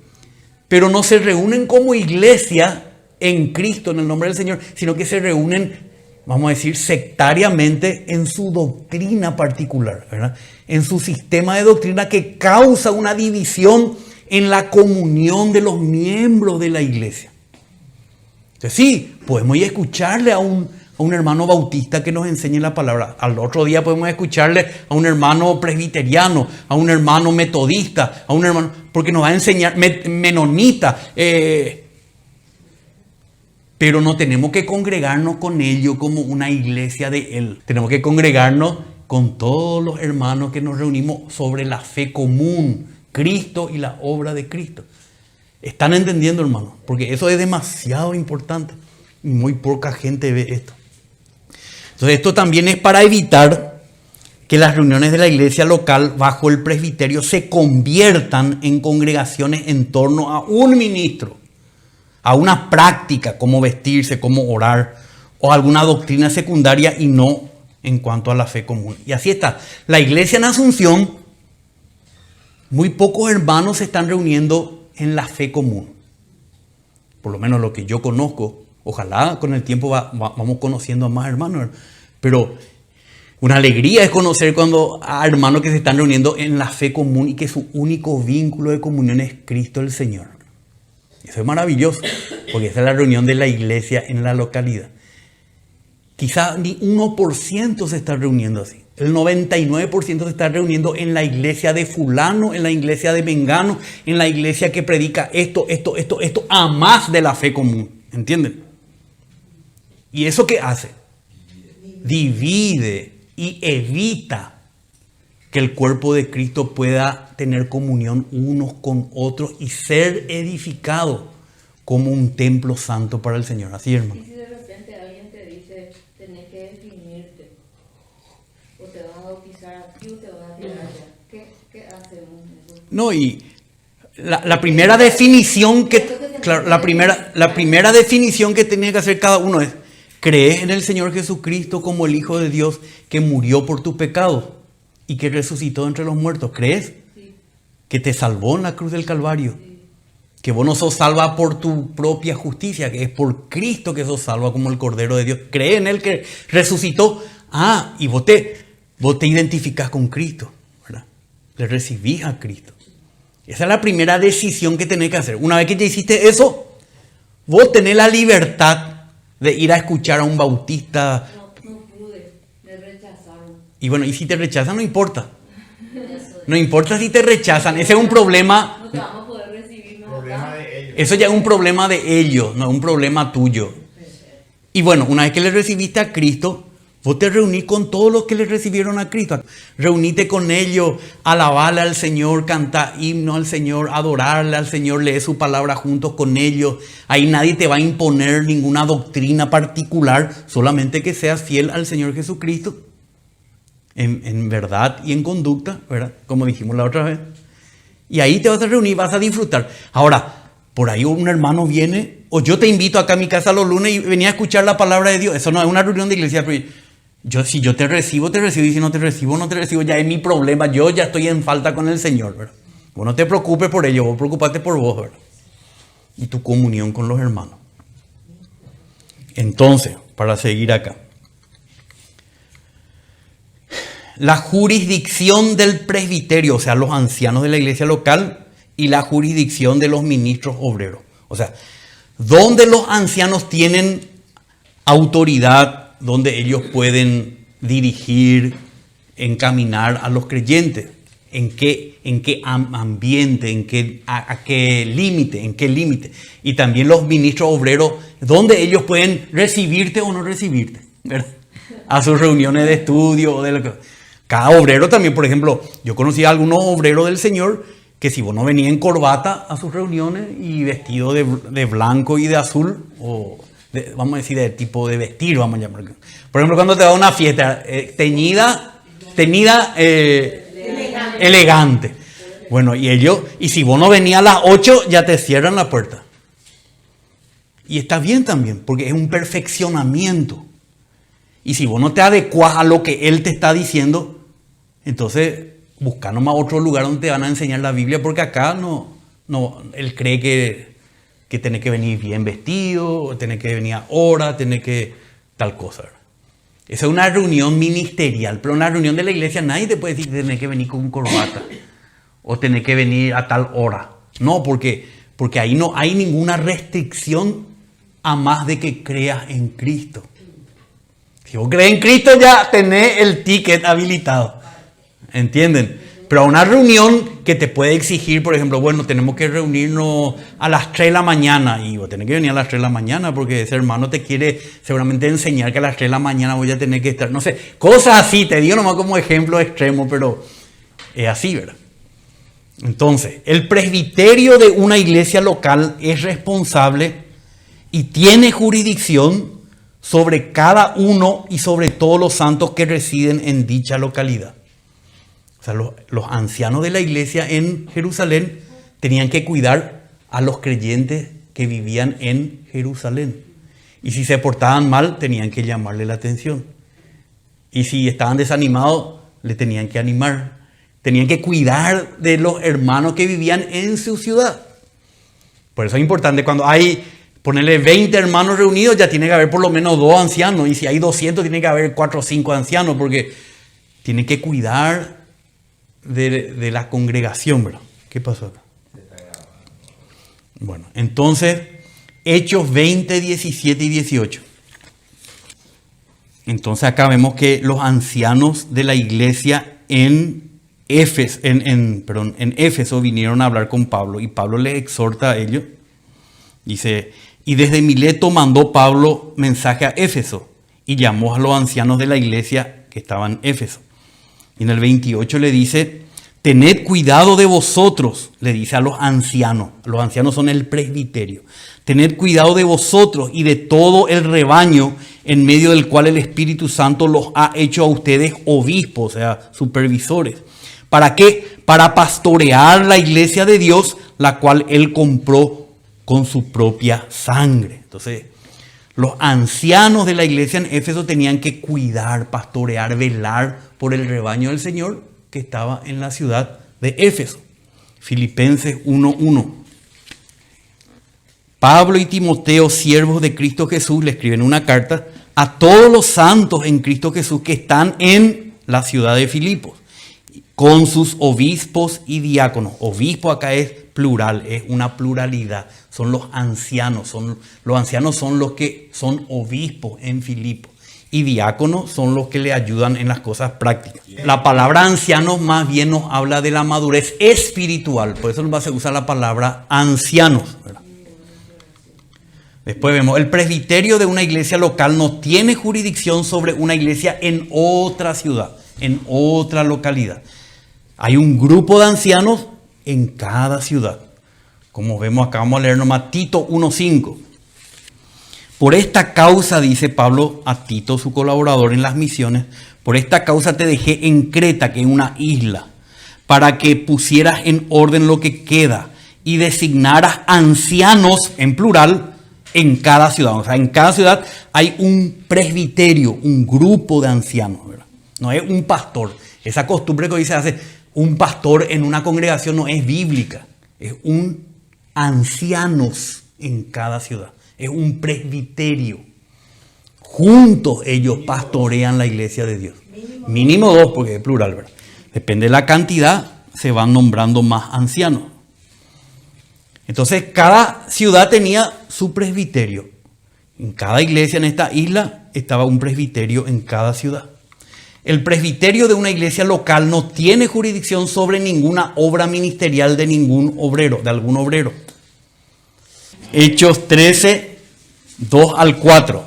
Speaker 1: Pero no se reúnen como iglesia en Cristo, en el nombre del Señor, sino que se reúnen, vamos a decir, sectariamente en su doctrina particular, ¿verdad? En su sistema de doctrina que causa una división en la comunión de los miembros de la iglesia. Entonces sí, podemos ir a escucharle a un hermano bautista que nos enseñe la palabra. Al otro día podemos escucharle a un hermano presbiteriano, a un hermano metodista, a un hermano, porque nos va a enseñar menonita. Pero no tenemos que congregarnos con ellos como una iglesia de Él. Tenemos que congregarnos con todos los hermanos que nos reunimos sobre la fe común, Cristo y la obra de Cristo. ¿Están entendiendo, hermano? Porque eso es demasiado importante y muy poca gente ve esto. Entonces esto también es para evitar que las reuniones de la iglesia local bajo el presbiterio se conviertan en congregaciones en torno a un ministro, a una práctica, como vestirse, como orar, o alguna doctrina secundaria y no en cuanto a la fe común. Y así está. La iglesia en Asunción, muy pocos hermanos se están reuniendo en la fe común. Por lo menos lo que yo conozco. Ojalá con el tiempo vamos conociendo a más hermanos. Pero una alegría es conocer a hermanos que se están reuniendo en la fe común y que su único vínculo de comunión es Cristo el Señor. Eso es maravilloso, porque esa es la reunión de la iglesia en la localidad. Quizá ni 1% se está reuniendo así. El 99% se está reuniendo en la iglesia de fulano, en la iglesia de mengano, en la iglesia que predica esto, a más de la fe común. ¿Entienden? ¿Y eso qué hace? Divide y evita que el cuerpo de Cristo pueda tener comunión unos con otros y ser edificado como un templo santo para el Señor. Así, hermano.
Speaker 4: Y si de repente alguien te dice, tenés que definirte, o te van a bautizar aquí o te van a tirar allá, ¿qué hacemos?
Speaker 1: No, y la primera definición que, claro, la primera definición que tenía que hacer cada uno es, ¿Crees en el Señor Jesucristo como el Hijo de Dios que murió por tus pecados y que resucitó entre los muertos? ¿Crees?
Speaker 4: Sí,
Speaker 1: Que te salvó en la cruz del Calvario.
Speaker 4: sí.
Speaker 1: Que vos no sos salva por tu propia justicia, que es por Cristo que sos salva como el Cordero de Dios. Cree en Él que resucitó. Y vos te identificás con Cristo, ¿verdad? Le recibís a Cristo. Esa es la primera decisión que tenés que hacer. Una vez que ya hiciste eso, vos tenés la libertad de ir a escuchar a un bautista.
Speaker 4: No pude, me rechazaron.
Speaker 1: Y bueno, y si te rechazan, no importa.
Speaker 3: Eso.
Speaker 1: No importa si te rechazan. Ese es un problema.
Speaker 4: No te vamos a poder recibir más
Speaker 5: Problema
Speaker 4: acá.
Speaker 5: de ellos.
Speaker 1: Eso ya es un problema de ellos, no es un problema tuyo. Y bueno, una vez que le recibiste a Cristo, vos te reunís con todos los que le recibieron a Cristo. Reunite con ellos, alabarle al Señor, cantar himnos al Señor, adorarle al Señor, leer su palabra juntos con ellos. Ahí nadie te va a imponer ninguna doctrina particular, solamente que seas fiel al Señor Jesucristo. En verdad y en conducta, ¿verdad? Como dijimos la otra vez. Y ahí te vas a reunir, vas a disfrutar. Ahora, por ahí un hermano viene, o yo te invito acá a mi casa los lunes y venía a escuchar la palabra de Dios. Eso no es una reunión de iglesia, pero si yo te recibo, te recibo. Y si no te recibo, no te recibo. Ya es mi problema. Yo ya estoy en falta con el Señor, ¿verdad? Vos no te preocupes por ello, vos preocupate por vos, ¿verdad? Y tu comunión con los hermanos. Entonces, para seguir acá. La jurisdicción del presbiterio, o sea, los ancianos de la iglesia local, y la jurisdicción de los ministros obreros. O sea, donde los ancianos tienen autoridad, donde ellos pueden dirigir, encaminar a los creyentes, en qué ambiente, a qué límite. Y también los ministros obreros, donde ellos pueden recibirte o no recibirte, ¿verdad? A sus reuniones de estudio o de lo que... Cada obrero también, por ejemplo, yo conocí a algunos obreros del Señor que si vos no venías en corbata a sus reuniones y vestido de blanco y de azul, o vamos a decir de tipo de vestir, vamos a llamar. Por ejemplo, cuando te va a una fiesta teñida, elegante. Bueno, y si vos no venías a las 8, ya te cierran la puerta. Y está bien también, porque es un perfeccionamiento. Y si vos no te adecuás a lo que Él te está diciendo, entonces busca nomás otro lugar donde te van a enseñar la Biblia, porque acá no Él cree que tenés que venir bien vestido, o tenés que venir a hora, tenés que tal cosa. Esa es una reunión ministerial, pero una reunión de la iglesia nadie te puede decir que tenés que venir con corbata o tenés que venir a tal hora. No, porque ahí no hay ninguna restricción a más de que creas en Cristo. Si vos crees en Cristo ya tenés el ticket habilitado. ¿Entienden? Pero a una reunión que te puede exigir, por ejemplo, bueno, tenemos que reunirnos a las 3 de la mañana. Y vos tenés que venir a las 3 de la mañana porque ese hermano te quiere seguramente enseñar que a las 3 de la mañana voy a tener que estar. No sé, cosas así, te digo nomás como ejemplo extremo, pero es así, ¿verdad? Entonces, el presbiterio de una iglesia local es responsable y tiene jurisdicción sobre cada uno y sobre todos los santos que residen en dicha localidad. O sea, los ancianos de la iglesia en Jerusalén tenían que cuidar a los creyentes que vivían en Jerusalén. Y si se portaban mal, tenían que llamarle la atención. Y si estaban desanimados, le tenían que animar. Tenían que cuidar de los hermanos que vivían en su ciudad. Por eso es importante cuando hay... Ponerle 20 hermanos reunidos, ya tiene que haber por lo menos 2 ancianos. Y si hay 200, tiene que haber 4 o 5 ancianos, porque tienen que cuidar de la congregación, ¿verdad? ¿Qué pasó acá? Bueno, entonces, Hechos 20, 17 y 18. Entonces acá vemos que los ancianos de la iglesia en Éfeso vinieron a hablar con Pablo. Y Pablo les exhorta a ellos. Dice... Y desde Mileto mandó Pablo mensaje a Éfeso y llamó a los ancianos de la iglesia que estaban en Éfeso. Y en el 28 le dice, tened cuidado de vosotros, le dice a los ancianos. Los ancianos son el presbiterio. Tened cuidado de vosotros y de todo el rebaño en medio del cual el Espíritu Santo los ha hecho a ustedes obispos, o sea, supervisores. ¿Para qué? Para pastorear la iglesia de Dios, la cual Él compró con su propia sangre. Entonces, Los ancianos de la iglesia en Éfeso tenían que cuidar, pastorear, velar por el rebaño del Señor que estaba en la ciudad de Éfeso. Filipenses 1:1. Pablo y Timoteo, siervos de Cristo Jesús, le escriben una carta a todos los santos en Cristo Jesús que están en la ciudad de Filipos, con sus obispos y diáconos. Obispo acá es plural, es una pluralidad. Son los ancianos, los ancianos son los que son obispos en Filipos. Y diáconos son los que le ayudan en las cosas prácticas. La palabra ancianos más bien nos habla de la madurez espiritual. Por eso nos va a usar la palabra ancianos, ¿verdad? Después vemos, el presbiterio de una iglesia local no tiene jurisdicción sobre una iglesia en otra ciudad, en otra localidad. Hay un grupo de ancianos en cada ciudad. Como vemos acá, vamos a leer nomás Tito 1:5. Por esta causa, dice Pablo a Tito, su colaborador en las misiones, por esta causa te dejé en Creta, que es una isla, para que pusieras en orden lo que queda y designaras ancianos, en plural, en cada ciudad. O sea, en cada ciudad hay un presbiterio, un grupo de ancianos, ¿verdad? No es un pastor. Esa costumbre que hoy se hace, un pastor en una congregación, no es bíblica. Es un ancianos en cada ciudad. Es un presbiterio. Juntos ellos pastorean la iglesia de Dios. Mínimo 2, porque es plural, ¿verdad? Depende de la cantidad, se van nombrando más ancianos. Entonces, cada ciudad tenía su presbiterio. En cada iglesia en esta isla estaba un presbiterio en cada ciudad. El presbiterio de una iglesia local no tiene jurisdicción sobre ninguna obra ministerial de ningún obrero, de algún obrero. Hechos 13, 2 al 4.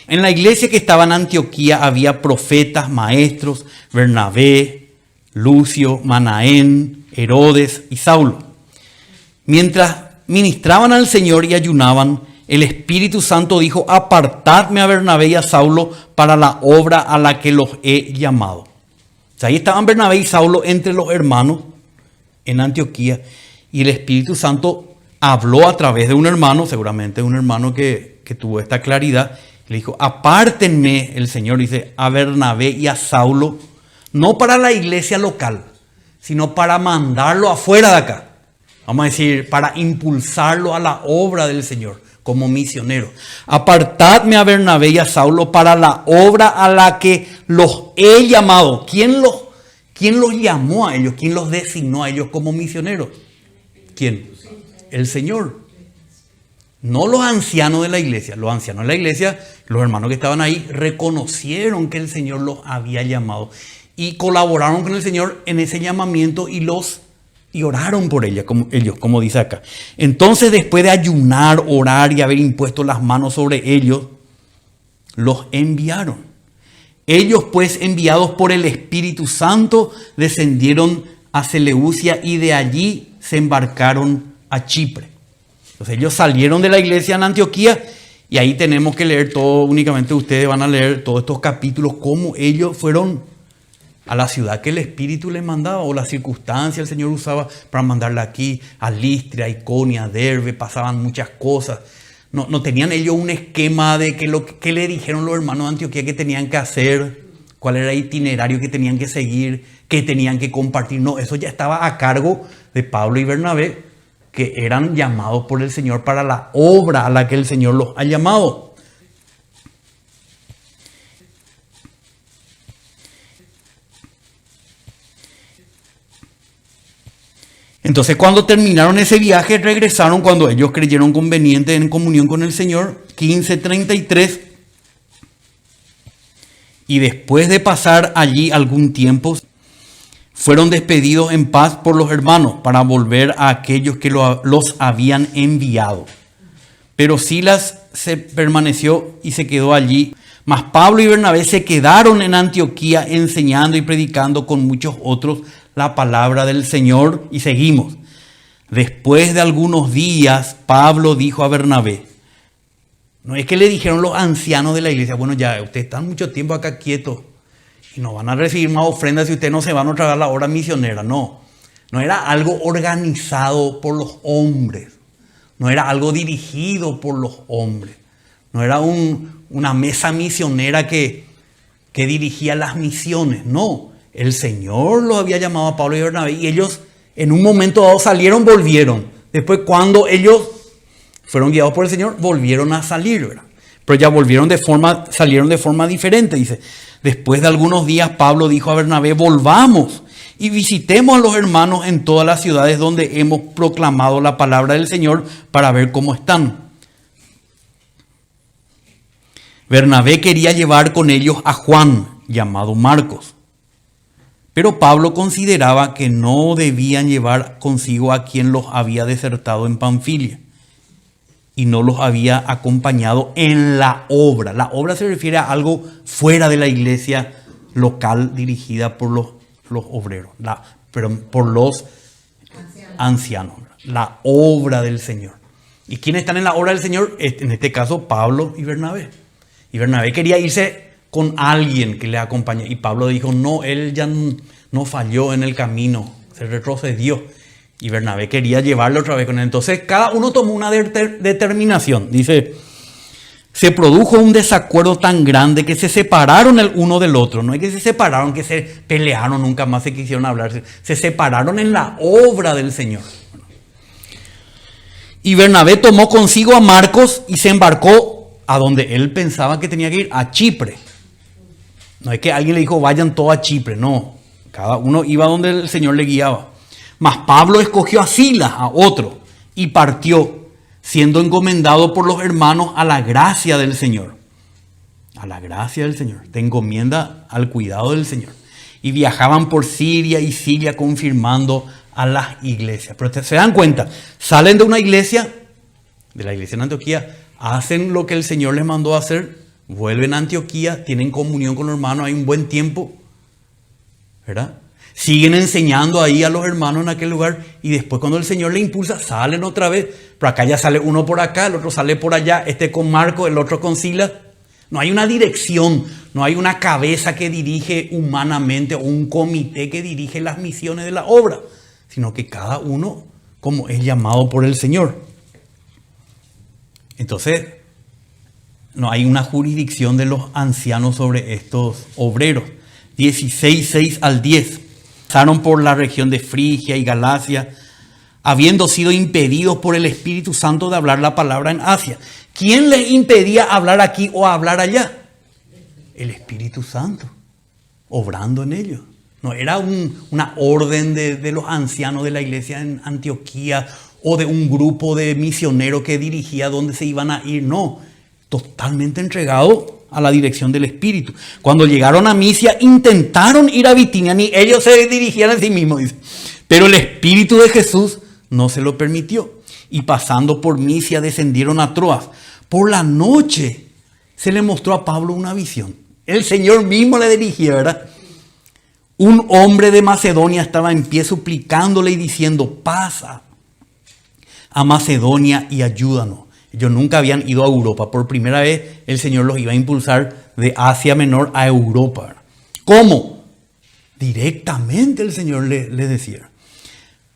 Speaker 1: En la iglesia que estaba en Antioquía había profetas, maestros, Bernabé, Lucio, Manaén, Herodes y Saulo. Mientras ministraban al Señor y ayunaban, el Espíritu Santo dijo, apartadme a Bernabé y a Saulo para la obra a la que los he llamado. O sea, ahí estaban Bernabé y Saulo entre los hermanos en Antioquía, y el Espíritu Santo habló a través de un hermano, seguramente un hermano que tuvo esta claridad. Le dijo, apártenme, el Señor dice, a Bernabé y a Saulo, no para la iglesia local, sino para mandarlo afuera de acá. Vamos a decir, para impulsarlo a la obra del Señor como misionero. Apartadme a Bernabé y a Saulo para la obra a la que los he llamado. ¿Quién los llamó a ellos? ¿Quién los designó a ellos como misioneros? ¿Quién? El Señor. No los ancianos de la iglesia. Los ancianos de la iglesia, los hermanos que estaban ahí, reconocieron que el Señor los había llamado y colaboraron con el Señor en ese llamamiento y oraron por ellos, como dice acá. Entonces, después de ayunar, orar y haber impuesto las manos sobre ellos, los enviaron. Ellos, pues, enviados por el Espíritu Santo, descendieron a Seleucia y de allí se embarcaron a Chipre. Entonces ellos salieron de la iglesia en Antioquía y ahí tenemos que leer todo, únicamente ustedes van a leer todos estos capítulos, cómo ellos fueron a la ciudad que el Espíritu les mandaba o las circunstancias el Señor usaba para mandarla aquí, a Listria, a Iconia, a Derbe, pasaban muchas cosas. No tenían ellos un esquema de que le dijeron los hermanos de Antioquía que tenían que hacer, cuál era el itinerario que tenían que seguir, que tenían que compartir. No, eso ya estaba a cargo de Pablo y Bernabé, que eran llamados por el Señor para la obra a la que el Señor los ha llamado. Entonces, cuando terminaron ese viaje, regresaron cuando ellos creyeron conveniente en comunión con el Señor, 15:33. Y después de pasar allí algún tiempo, fueron despedidos en paz por los hermanos para volver a aquellos que los habían enviado. Pero Silas se permaneció y se quedó allí. Mas Pablo y Bernabé se quedaron en Antioquía enseñando y predicando con muchos otros la palabra del Señor. Y seguimos. Después de algunos días, Pablo dijo a Bernabé, no es que le dijeron los ancianos de la iglesia, bueno, ya ustedes están mucho tiempo acá quietos y no van a recibir más ofrendas si ustedes no se van a tragar la obra misionera. No era algo organizado por los hombres, no era algo dirigido por los hombres. No era una mesa misionera que dirigía las misiones. No, el Señor los había llamado a Pablo y Bernabé y ellos en un momento dado salieron, volvieron. Después cuando ellos fueron guiados por el Señor, volvieron a salir, ¿verdad? Pero ya salieron de forma diferente, dice. Después de algunos días, Pablo dijo a Bernabé, volvamos y visitemos a los hermanos en todas las ciudades donde hemos proclamado la palabra del Señor para ver cómo están. Bernabé quería llevar con ellos a Juan, llamado Marcos. Pero Pablo consideraba que no debían llevar consigo a quien los había desertado en Panfilia y no los había acompañado en la obra. La obra se refiere a algo fuera de la iglesia local dirigida por los obreros, por los ancianos. La obra del Señor. ¿Y quiénes están en la obra del Señor? En este caso, Pablo y Bernabé. Y Bernabé quería irse con alguien que le acompañe. Y Pablo dijo, no, él ya no falló en el camino, se retrocedió. Y Bernabé quería llevarlo otra vez con él. Entonces cada uno tomó una determinación. Dice, se produjo un desacuerdo tan grande que se separaron el uno del otro. No es que se separaron, que se pelearon, nunca más se quisieron hablar. Se separaron en la obra del Señor. Y Bernabé tomó consigo a Marcos y se embarcó a donde él pensaba que tenía que ir, a Chipre. No es que alguien le dijo, vayan todos a Chipre. No, cada uno iba donde el Señor le guiaba. Mas Pablo escogió a Silas, a otro, y partió, siendo encomendado por los hermanos a la gracia del Señor. A la gracia del Señor. Te encomienda al cuidado del Señor. Y viajaban por Siria y Siria confirmando a las iglesias. Pero se dan cuenta, salen de una iglesia, de la iglesia en Antioquía, hacen lo que el Señor les mandó a hacer, vuelven a Antioquía, tienen comunión con los hermanos, hay un buen tiempo, ¿verdad? Siguen enseñando ahí a los hermanos en aquel lugar y después cuando el Señor le impulsa, salen otra vez. Pero acá ya sale uno por acá, el otro sale por allá, este con Marco, el otro con Silas. No hay una dirección, no hay una cabeza que dirige humanamente o un comité que dirige las misiones de la obra, sino que cada uno como es llamado por el Señor. Entonces, no hay una jurisdicción de los ancianos sobre estos obreros. 16, 6 al 10. Pasaron por la región de Frigia y Galacia, habiendo sido impedidos por el Espíritu Santo de hablar la palabra en Asia. ¿Quién les impedía hablar aquí o hablar allá? El Espíritu Santo, obrando en ellos. No era una orden de los ancianos de la iglesia en Antioquía o de un grupo de misioneros que dirigía dónde se iban a ir. No, totalmente entregado a la dirección del Espíritu. Cuando llegaron a Misia, intentaron ir a Bitinia, ni ellos se dirigían a sí mismos, dice. Pero el Espíritu de Jesús no se lo permitió. Y pasando por Misia, descendieron a Troas. Por la noche se le mostró a Pablo una visión. El Señor mismo le dirigía, ¿verdad? Un hombre de Macedonia estaba en pie suplicándole y diciendo, pasa a Macedonia y ayúdanos. Ellos nunca habían ido a Europa. Por primera vez el Señor los iba a impulsar de Asia Menor a Europa. ¿Cómo? Directamente el Señor le decía.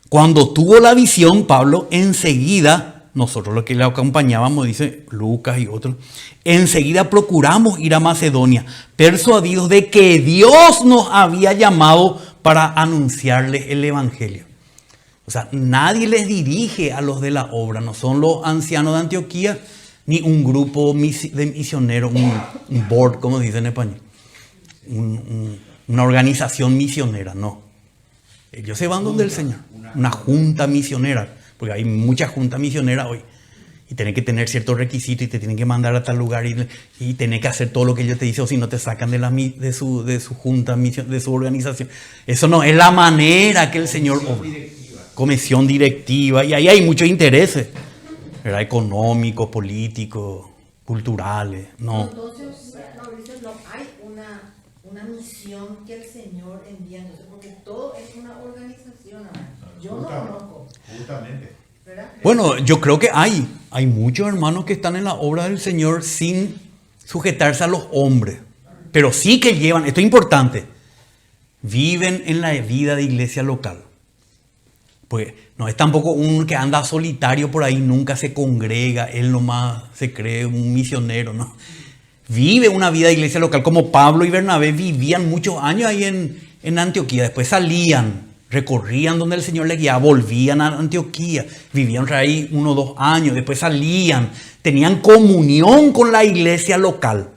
Speaker 1: Cuando tuvo la visión, Pablo, enseguida, nosotros los que le acompañábamos, dice Lucas y otros, enseguida procuramos ir a Macedonia, persuadidos de que Dios nos había llamado para anunciarles el Evangelio. O sea, nadie les dirige a los de la obra, no son los ancianos de Antioquía, ni un grupo de misioneros, un board, como se dice en español, una organización misionera, no. Ellos se van donde el Señor, una junta misionera, porque hay muchas juntas misioneras hoy, y tienen que tener ciertos requisitos y te tienen que mandar a tal lugar y tener que hacer todo lo que ellos te dicen, o si no te sacan de su junta, de su organización. Eso no es la manera que el Señor obra. Comisión directiva, y ahí hay muchos intereses, ¿verdad? Económicos, políticos, culturales, no.
Speaker 2: Entonces, Mauricio, no hay una misión que el Señor envía, entonces, porque todo es una organización. Yo no conozco.
Speaker 5: Justamente.
Speaker 2: ¿Verdad?
Speaker 1: Bueno, yo creo que hay muchos hermanos que están en la obra del Señor sin sujetarse a los hombres, pero sí que llevan, esto es importante, viven en la vida de iglesia local. Pues no es tampoco un que anda solitario por ahí, nunca se congrega, él nomás se cree un misionero, ¿no? Vive una vida de iglesia local, como Pablo y Bernabé vivían muchos años ahí en Antioquía. Después salían, recorrían donde el Señor les guiaba, volvían a Antioquía, vivían ahí 1 o 2 años, después salían, tenían comunión con la iglesia local.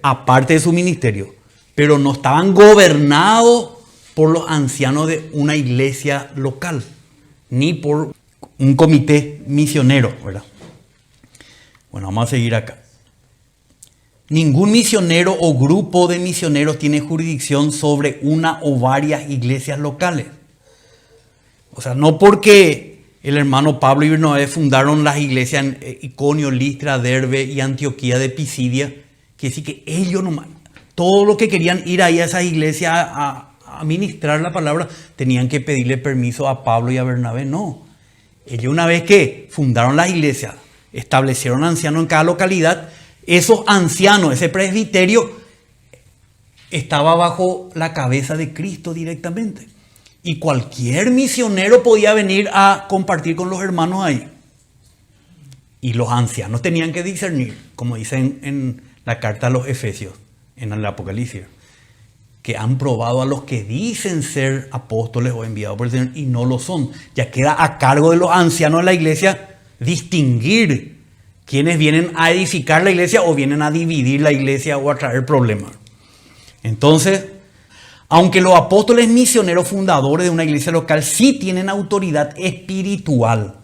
Speaker 1: Aparte de su ministerio. Pero no estaban gobernados por los ancianos de una iglesia local, ni por un comité misionero, ¿verdad? Bueno, vamos a seguir acá. Ningún misionero o grupo de misioneros tiene jurisdicción sobre una o varias iglesias locales. O sea, no porque el hermano Pablo y Bernabé fundaron las iglesias en Iconio, Listra, Derbe y Antioquía de Pisidia, quiere decir que ellos nomás, todo lo que querían ir ahí a esas iglesias a ministrar la palabra, tenían que pedirle permiso a Pablo y a Bernabé. No. Ellos, una vez que fundaron las iglesias, establecieron ancianos en cada localidad, esos ancianos, ese presbiterio, estaba bajo la cabeza de Cristo directamente. Y cualquier misionero podía venir a compartir con los hermanos ahí. Y los ancianos tenían que discernir, como dicen en la carta a los Efesios, en el Apocalipsis, que han probado a los que dicen ser apóstoles o enviados por el Señor y no lo son. Ya queda a cargo de los ancianos de la iglesia distinguir quienes vienen a edificar la iglesia o vienen a dividir la iglesia o a traer problemas. Entonces, aunque los apóstoles misioneros fundadores de una iglesia local sí tienen autoridad espiritual,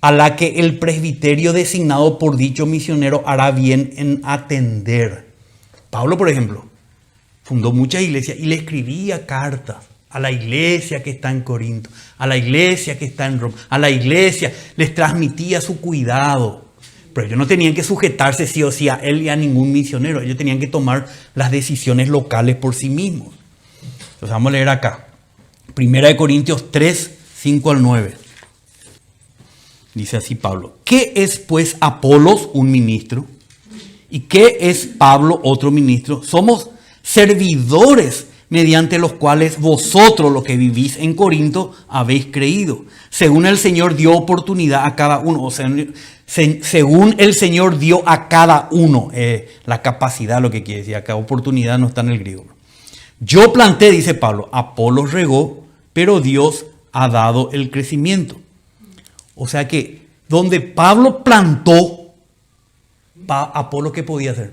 Speaker 1: a la que el presbiterio designado por dicho misionero hará bien en atender. Pablo, por ejemplo, fundó muchas iglesias y le escribía cartas a la iglesia que está en Corinto, a la iglesia que está en Roma, a la iglesia, les transmitía su cuidado. Pero ellos no tenían que sujetarse sí o sí a él y a ningún misionero. Ellos tenían que tomar las decisiones locales por sí mismos. Entonces vamos a leer acá. 1 Corintios 3, 5 al 9. Dice así Pablo. ¿Qué es pues Apolos, un ministro? ¿Y qué es Pablo, otro ministro? Somos servidores mediante los cuales vosotros, los que vivís en Corinto, habéis creído. Según el Señor dio oportunidad a cada uno. O sea, según el Señor dio a cada uno la capacidad, lo que quiere decir. Acá oportunidad no está en el griego. Yo planté, dice Pablo, Apolos regó, pero Dios ha dado el crecimiento. O sea que donde Pablo plantó, Apolo, ¿qué podía hacer?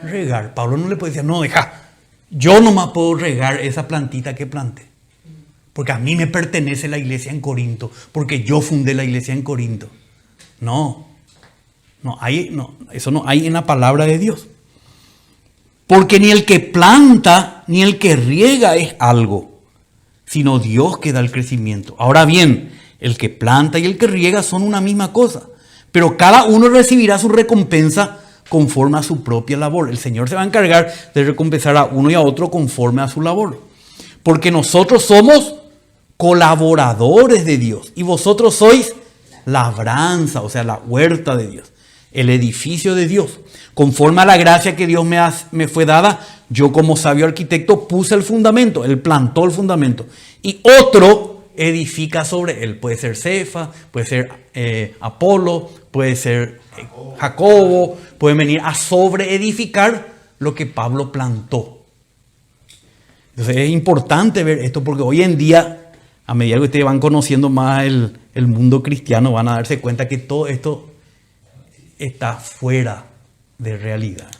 Speaker 1: Regar. Pablo no le podía decir, no, deja, yo nomás puedo regar esa plantita que planté. Porque a mí me pertenece la iglesia en Corinto, porque yo fundé la iglesia en Corinto. No, eso no hay en la palabra de Dios. Porque ni el que planta ni el que riega es algo, sino Dios que da el crecimiento. Ahora bien, el que planta y el que riega son una misma cosa, pero cada uno recibirá su recompensa conforme a su propia labor. El Señor se va a encargar de recompensar a uno y a otro conforme a su labor. Porque nosotros somos colaboradores de Dios y vosotros sois labranza, o sea, la huerta de Dios, el edificio de Dios. Conforme a la gracia que Dios me fue dada, yo como sabio arquitecto puse el fundamento, él plantó el fundamento y otro edifica sobre él. Puede ser Cefa, puede ser Apolo, puede ser Jacobo, pueden venir a sobreedificar lo que Pablo plantó. Entonces es importante ver esto porque hoy en día, a medida que ustedes van conociendo más el mundo cristiano, van a darse cuenta que todo esto está fuera de realidad.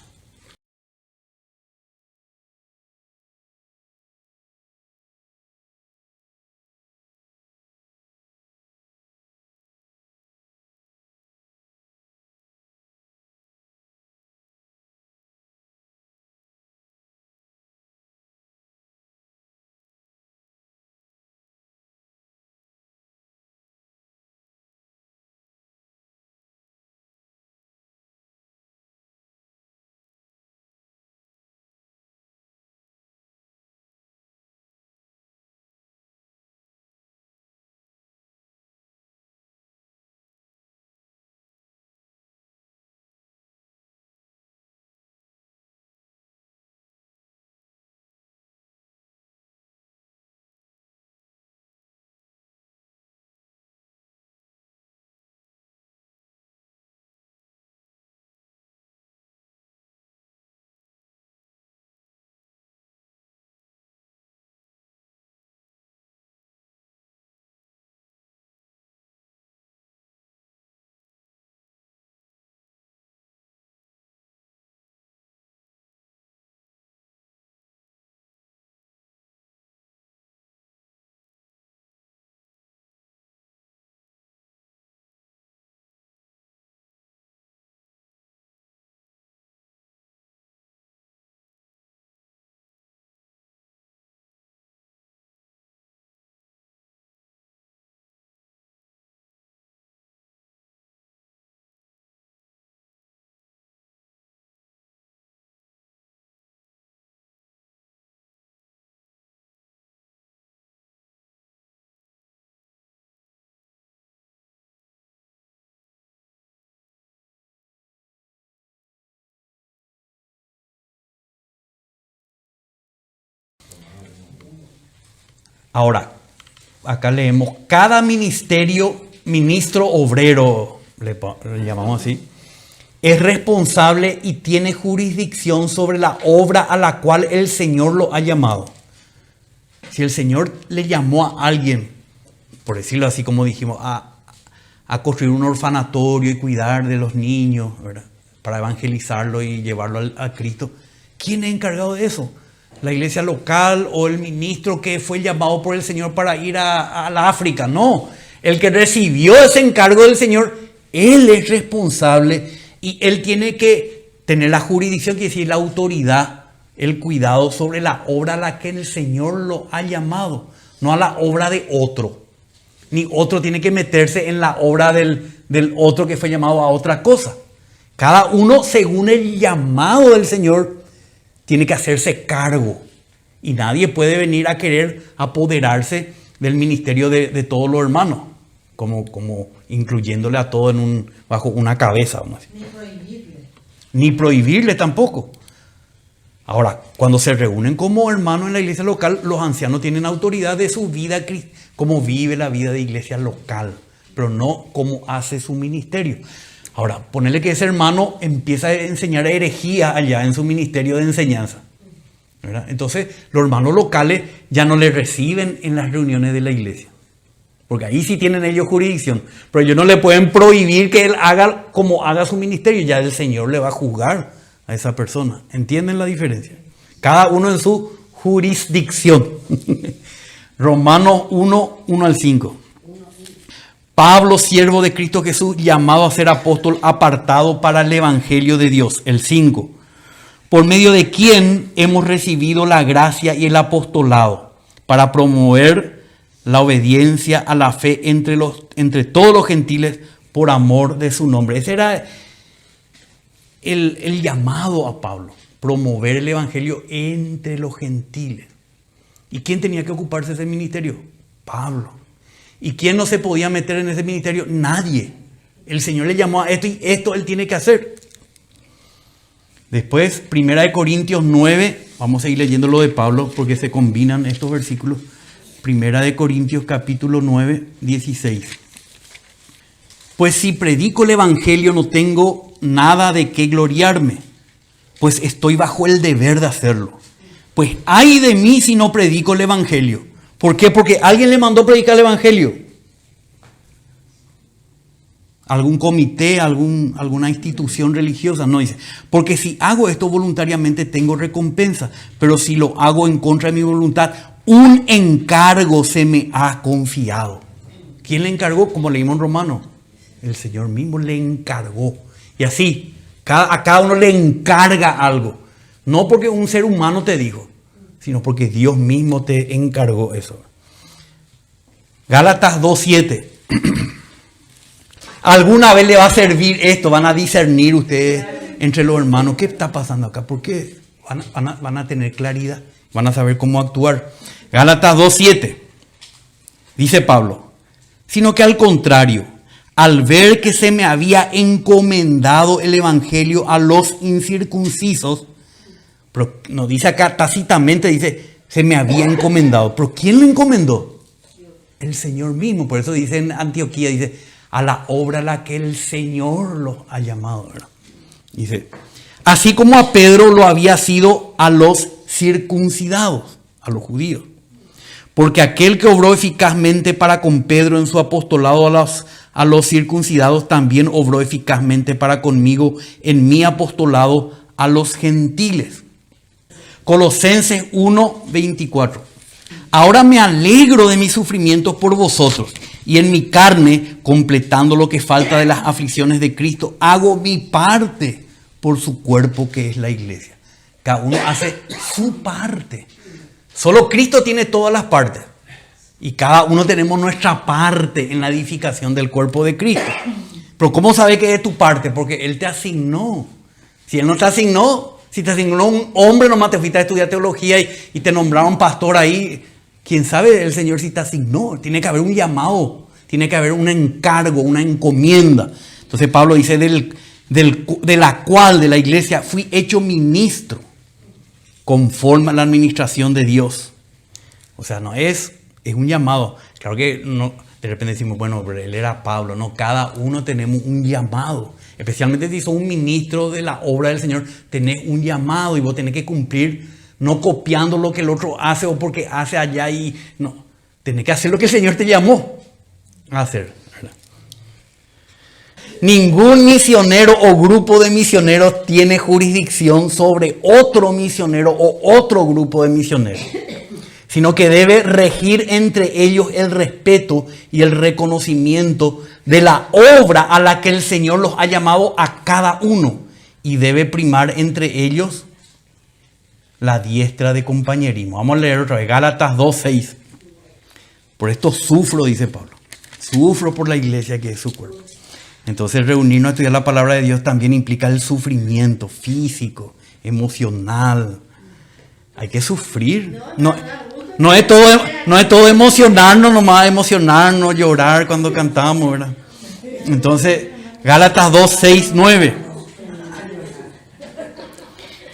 Speaker 1: Ahora, acá leemos, cada ministerio, ministro obrero, le llamamos así, es responsable y tiene jurisdicción sobre la obra a la cual el Señor lo ha llamado. Si el Señor le llamó a alguien, por decirlo así como dijimos, a construir un orfanatorio y cuidar de los niños, ¿verdad?, para evangelizarlo y llevarlo a Cristo, ¿quién es encargado de eso? ¿La iglesia local o el ministro que fue llamado por el Señor para ir a la África? No, el que recibió ese encargo del Señor, él es responsable y él tiene que tener la jurisdicción, quiere decir la autoridad, el cuidado sobre la obra a la que el Señor lo ha llamado, no a la obra de otro. Ni otro tiene que meterse en la obra del otro que fue llamado a otra cosa. Cada uno, según el llamado del Señor, tiene que hacerse cargo. Y nadie puede venir a querer apoderarse del ministerio de todos los hermanos, como incluyéndole a todos bajo una cabeza. Vamos a decir.
Speaker 2: Ni prohibirle.
Speaker 1: Ni prohibirle tampoco. Ahora, cuando se reúnen como hermanos en la iglesia local, los ancianos tienen autoridad de su vida, cómo vive la vida de iglesia local, pero no cómo hace su ministerio. Ahora, ponerle que ese hermano empieza a enseñar herejía allá en su ministerio de enseñanza, ¿verdad? Entonces, los hermanos locales ya no le reciben en las reuniones de la iglesia, porque ahí sí tienen ellos jurisdicción, pero ellos no le pueden prohibir que él haga como haga su ministerio, ya el Señor le va a juzgar a esa persona. ¿Entienden la diferencia? Cada uno en su jurisdicción. Romanos 1, 1 al 5. Pablo, siervo de Cristo Jesús, llamado a ser apóstol, apartado para el evangelio de Dios. El 5. Por medio de quien hemos recibido la gracia y el apostolado para promover la obediencia a la fe entre todos los gentiles por amor de su nombre. Ese era el llamado a Pablo, promover el evangelio entre los gentiles. ¿Y quién tenía que ocuparse de ese ministerio? Pablo. ¿Y quién no se podía meter en ese ministerio? Nadie. El Señor le llamó a esto y esto él tiene que hacer. Después, 1 Corintios 9, vamos a ir leyendo lo de Pablo porque se combinan estos versículos. 1 Corintios capítulo 9, 16. Pues si predico el evangelio no tengo nada de qué gloriarme, pues estoy bajo el deber de hacerlo. Pues ay de mí si no predico el evangelio. ¿Por qué? Porque alguien le mandó predicar el evangelio. ¿Algún comité, alguna institución religiosa? No, dice. Porque si hago esto voluntariamente tengo recompensa. Pero si lo hago en contra de mi voluntad, un encargo se me ha confiado. ¿Quién le encargó? Como leímos en Romanos. El Señor mismo le encargó. Y así, a cada uno le encarga algo. No porque un ser humano te dijo, sino porque Dios mismo te encargó eso. Gálatas 2:7. ¿Alguna vez le va a servir esto? ¿Van a discernir ustedes entre los hermanos? ¿Qué está pasando acá? ¿Por qué? Van a tener claridad. Van a saber cómo actuar. Gálatas 2:7. Dice Pablo. Sino que al contrario, al ver que se me había encomendado el evangelio a los incircuncisos, pero nos dice acá tácitamente, dice, se me había encomendado. ¿Pero quién lo encomendó? El Señor mismo. Por eso dice en Antioquía, dice, a la obra a la que el Señor los ha llamado, ¿verdad? Dice, así como a Pedro lo había sido a los circuncidados, a los judíos. Porque aquel que obró eficazmente para con Pedro en su apostolado a los circuncidados, también obró eficazmente para conmigo en mi apostolado a los gentiles. Colosenses 1:24. Ahora me alegro de mis sufrimientos por vosotros, y en mi carne, completando lo que falta de las aflicciones de Cristo, hago mi parte por su cuerpo que es la iglesia. Cada uno hace su parte. Solo Cristo tiene todas las partes. Y cada uno tenemos nuestra parte en la edificación del cuerpo de Cristo. Pero ¿cómo sabe que es tu parte? Porque Él te asignó. Si Él no te asignó, si te asignó un hombre, nomás te fuiste a estudiar teología y te nombraron pastor ahí. ¿Quién sabe el Señor si te asignó? Tiene que haber un llamado, tiene que haber un encargo, una encomienda. Entonces Pablo dice, de la cual, de la iglesia, fui hecho ministro conforme a la administración de Dios. O sea, no es es un llamado. Claro que no, de repente decimos, bueno, pero él era Pablo. No, cada uno tenemos un llamado. Especialmente si sos un ministro de la obra del Señor, tenés un llamado y vos tenés que cumplir, no copiando lo que el otro hace o porque hace allá y no. Tenés que hacer lo que el Señor te llamó a hacer. ¿Verdad? Ningún misionero o grupo de misioneros tiene jurisdicción sobre otro misionero o otro grupo de misioneros, sino que debe regir entre ellos el respeto y el reconocimiento de la obra a la que el Señor los ha llamado a cada uno, y debe primar entre ellos la diestra de compañerismo. Vamos a leer otra vez, Gálatas 2:6. Por esto sufro, dice Pablo, sufro por la iglesia que es su cuerpo. Entonces reunirnos a estudiar la palabra de Dios también implica el sufrimiento físico, emocional. Hay que sufrir. No es todo emocionarnos, nomás emocionarnos, llorar cuando cantamos, ¿verdad? Entonces, Gálatas 2:6-9.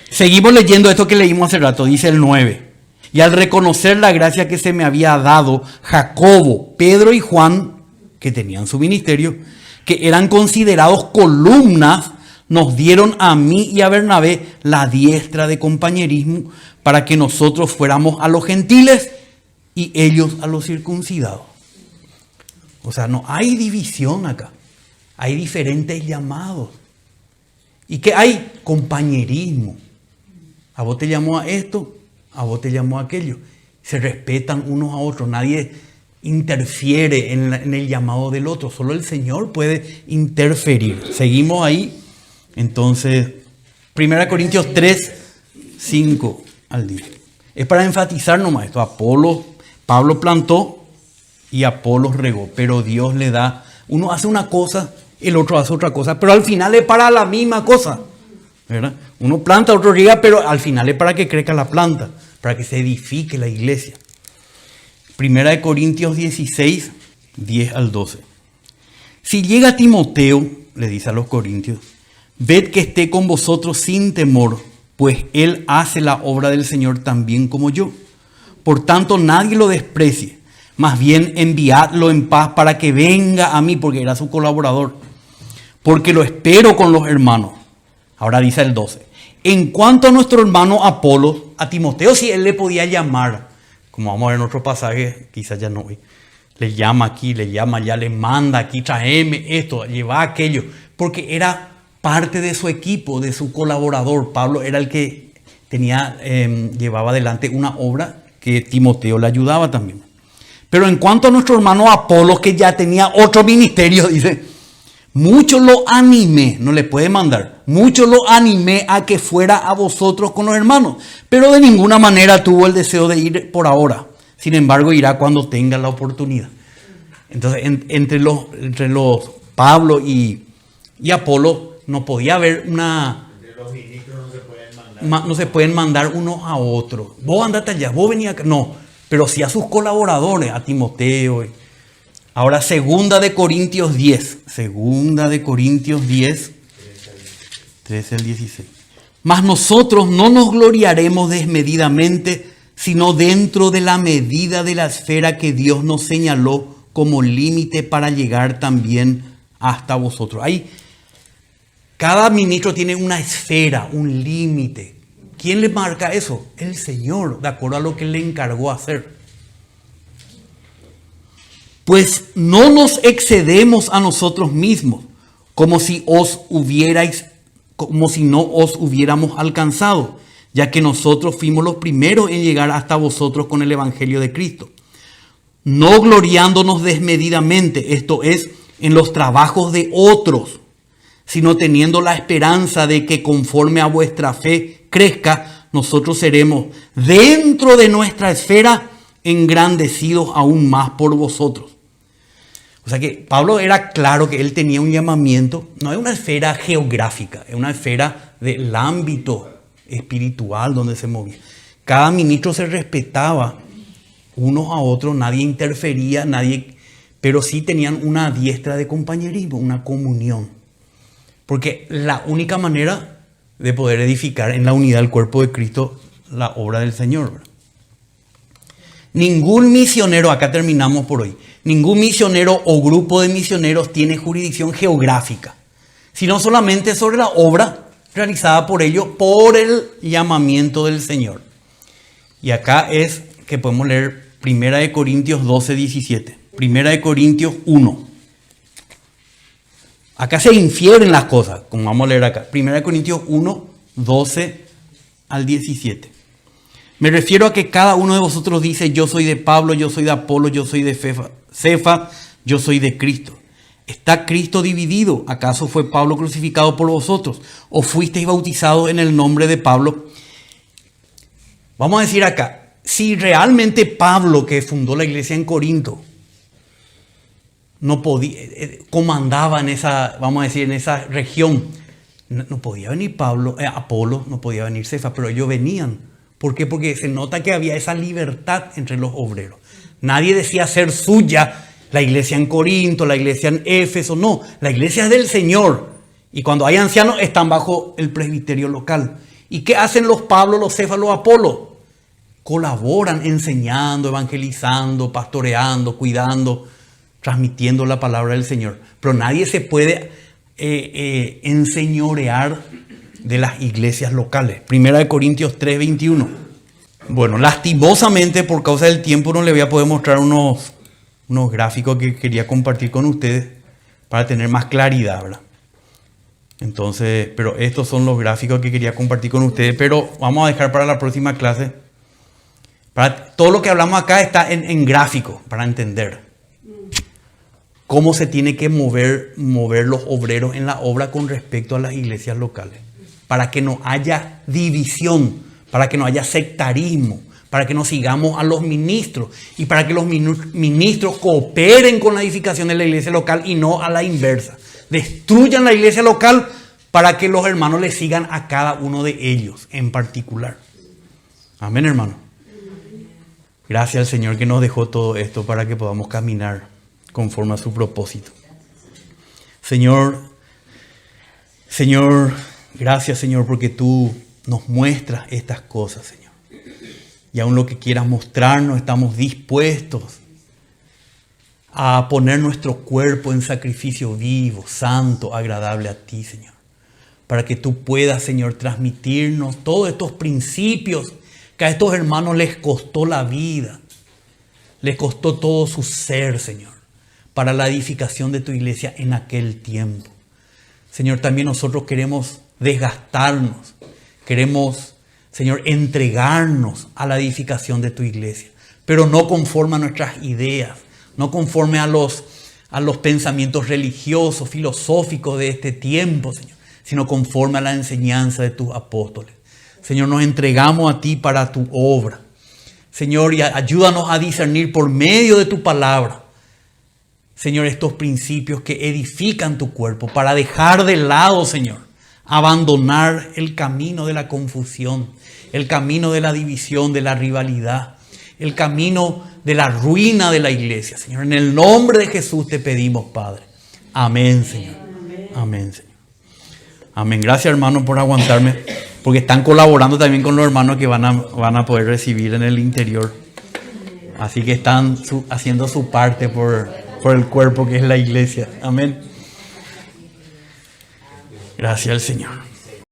Speaker 1: Seguimos leyendo esto que leímos hace rato, dice el 9. Y al reconocer la gracia que se me había dado, Jacobo, Pedro y Juan, que tenían su ministerio, que eran considerados columnas, nos dieron a mí y a Bernabé la diestra de compañerismo para que nosotros fuéramos a los gentiles y ellos a los circuncidados. O sea, no hay división acá. Hay diferentes llamados. ¿Y qué hay? Compañerismo. A vos te llamó a esto, a vos te llamó a aquello. Se respetan unos a otros. Nadie interfiere en el llamado del otro. Solo el Señor puede interferir. Seguimos ahí. Entonces, 1 Corintios 3:5 al 10. Es para enfatizar nomás esto. Pablo plantó y Apolos regó. Pero Dios le da. Uno hace una cosa, el otro hace otra cosa. Pero al final es para la misma cosa, ¿verdad? Uno planta, otro riega, pero al final es para que crezca la planta, para que se edifique la iglesia. 1 Corintios 16, 10 al 12. Si llega Timoteo, le dice a los corintios, ved que esté con vosotros sin temor, pues él hace la obra del Señor también como yo. Por tanto, nadie lo desprecie, más bien enviadlo en paz para que venga a mí, porque era su colaborador, porque lo espero con los hermanos. Ahora dice el 12. En cuanto a nuestro hermano Apolo, a Timoteo sí él le podía llamar, como vamos a ver en otro pasaje, quizás ya no hoy. Le llama aquí, le llama allá, le manda aquí, tráeme esto, lleva aquello, porque era parte de su equipo, de su colaborador. Pablo era el que llevaba adelante una obra que Timoteo le ayudaba también. Pero en cuanto a nuestro hermano Apolo, que ya tenía otro ministerio, dice, mucho lo animé, no le puede mandar, mucho lo animé a que fuera a vosotros con los hermanos, pero de ninguna manera tuvo el deseo de ir por ahora. Sin embargo, irá cuando tenga la oportunidad. Entonces, entre los Pablo y Apolo, no podía haber una...
Speaker 5: Entre los ministros no se pueden mandar.
Speaker 1: No se pueden mandar unos a otros. Vos andate allá, vos venís acá. No, pero sí a sus colaboradores, a Timoteo. Ahora, 2 Corintios 10. 2 Corintios 10, 13 al 16. Mas nosotros no nos gloriaremos desmedidamente, sino dentro de la medida de la esfera que Dios nos señaló como límite para llegar también hasta vosotros. Cada ministro tiene una esfera, un límite. ¿Quién le marca eso? El Señor, de acuerdo a lo que le encargó hacer. Pues no nos excedemos a nosotros mismos, como si no os hubiéramos alcanzado, ya que nosotros fuimos los primeros en llegar hasta vosotros con el Evangelio de Cristo. No gloriándonos desmedidamente, esto es, en los trabajos de otros, sino teniendo la esperanza de que conforme a vuestra fe crezca, nosotros seremos dentro de nuestra esfera engrandecidos aún más por vosotros. O sea que Pablo era claro que él tenía un llamamiento, no es una esfera geográfica, es una esfera del ámbito espiritual donde se movía. Cada ministro se respetaba unos a otros, nadie interfería, pero sí tenían una diestra de compañerismo, una comunión. Porque la única manera de poder edificar en la unidad del cuerpo de Cristo la obra del Señor, ¿verdad? Ningún misionero, acá terminamos por hoy, ningún misionero o grupo de misioneros tiene jurisdicción geográfica, sino solamente sobre la obra realizada por ellos por el llamamiento del Señor. Y acá es que podemos leer 1 Corintios 12, 17. 1 Corintios 1. Acá se infieren las cosas, como vamos a leer acá. 1 Corintios 1, 12 al 17. Me refiero a que cada uno de vosotros dice: yo soy de Pablo, yo soy de Apolo, yo soy de Cefa, yo soy de Cristo. ¿Está Cristo dividido? ¿Acaso fue Pablo crucificado por vosotros? ¿O fuisteis bautizados en el nombre de Pablo? Vamos a decir acá, si realmente Pablo, que fundó la iglesia en Corinto, no podía, comandaba en esa, vamos a decir, en esa región, no podía venir Apolo, no podía venir Cefa, pero ellos venían. ¿Por qué? Porque se nota que había esa libertad entre los obreros. Nadie decía ser suya la iglesia en Corinto, la iglesia en Éfeso, no, la iglesia es del Señor. Y cuando hay ancianos están bajo el presbiterio local. ¿Y qué hacen los Pablos, los Cefas, los Apolos? Colaboran enseñando, evangelizando, pastoreando, cuidando, transmitiendo la palabra del Señor. Pero nadie se puede enseñorear de las iglesias locales. 1 Corintios 3, 21. Bueno, lastimosamente por causa del tiempo no le voy a poder mostrar unos gráficos que quería compartir con ustedes para tener más claridad, ¿verdad? Entonces, pero estos son los gráficos que quería compartir con ustedes, pero vamos a dejar para la próxima clase. Todo lo que hablamos acá está en gráfico para entender cómo se tiene que mover los obreros en la obra con respecto a las iglesias locales, para que no haya división, para que no haya sectarismo, para que no sigamos a los ministros y para que los ministros cooperen con la edificación de la iglesia local y no a la inversa. Destruyan la iglesia local para que los hermanos le sigan a cada uno de ellos en particular. Amén, hermano. Gracias al Señor que nos dejó todo esto para que podamos caminar conforme a su propósito. Señor, gracias, Señor, porque tú nos muestras estas cosas, Señor. Y aún lo que quieras mostrarnos, estamos dispuestos a poner nuestro cuerpo en sacrificio vivo, santo, agradable a ti, Señor. Para que tú puedas, Señor, transmitirnos todos estos principios que a estos hermanos les costó la vida, les costó todo su ser, Señor, para la edificación de tu iglesia en aquel tiempo. Señor, también nosotros queremos desgastarnos, queremos, Señor, entregarnos a la edificación de tu iglesia, pero no conforme a nuestras ideas, no conforme a los pensamientos religiosos, filosóficos de este tiempo, Señor, sino conforme a la enseñanza de tus apóstoles. Señor, nos entregamos a ti para tu obra. Señor, y ayúdanos a discernir por medio de tu palabra, Señor, estos principios que edifican tu cuerpo, para dejar de lado, Señor, abandonar el camino de la confusión, el camino de la división, de la rivalidad, el camino de la ruina de la iglesia. Señor, en el nombre de Jesús te pedimos, Padre. Amén, Señor. Amén, Señor. Amén. Gracias, hermanos, por aguantarme, porque están colaborando también con los hermanos que van a poder recibir en el interior. Así que están haciendo su parte por el cuerpo que es la iglesia. Amén. Gracias al Señor.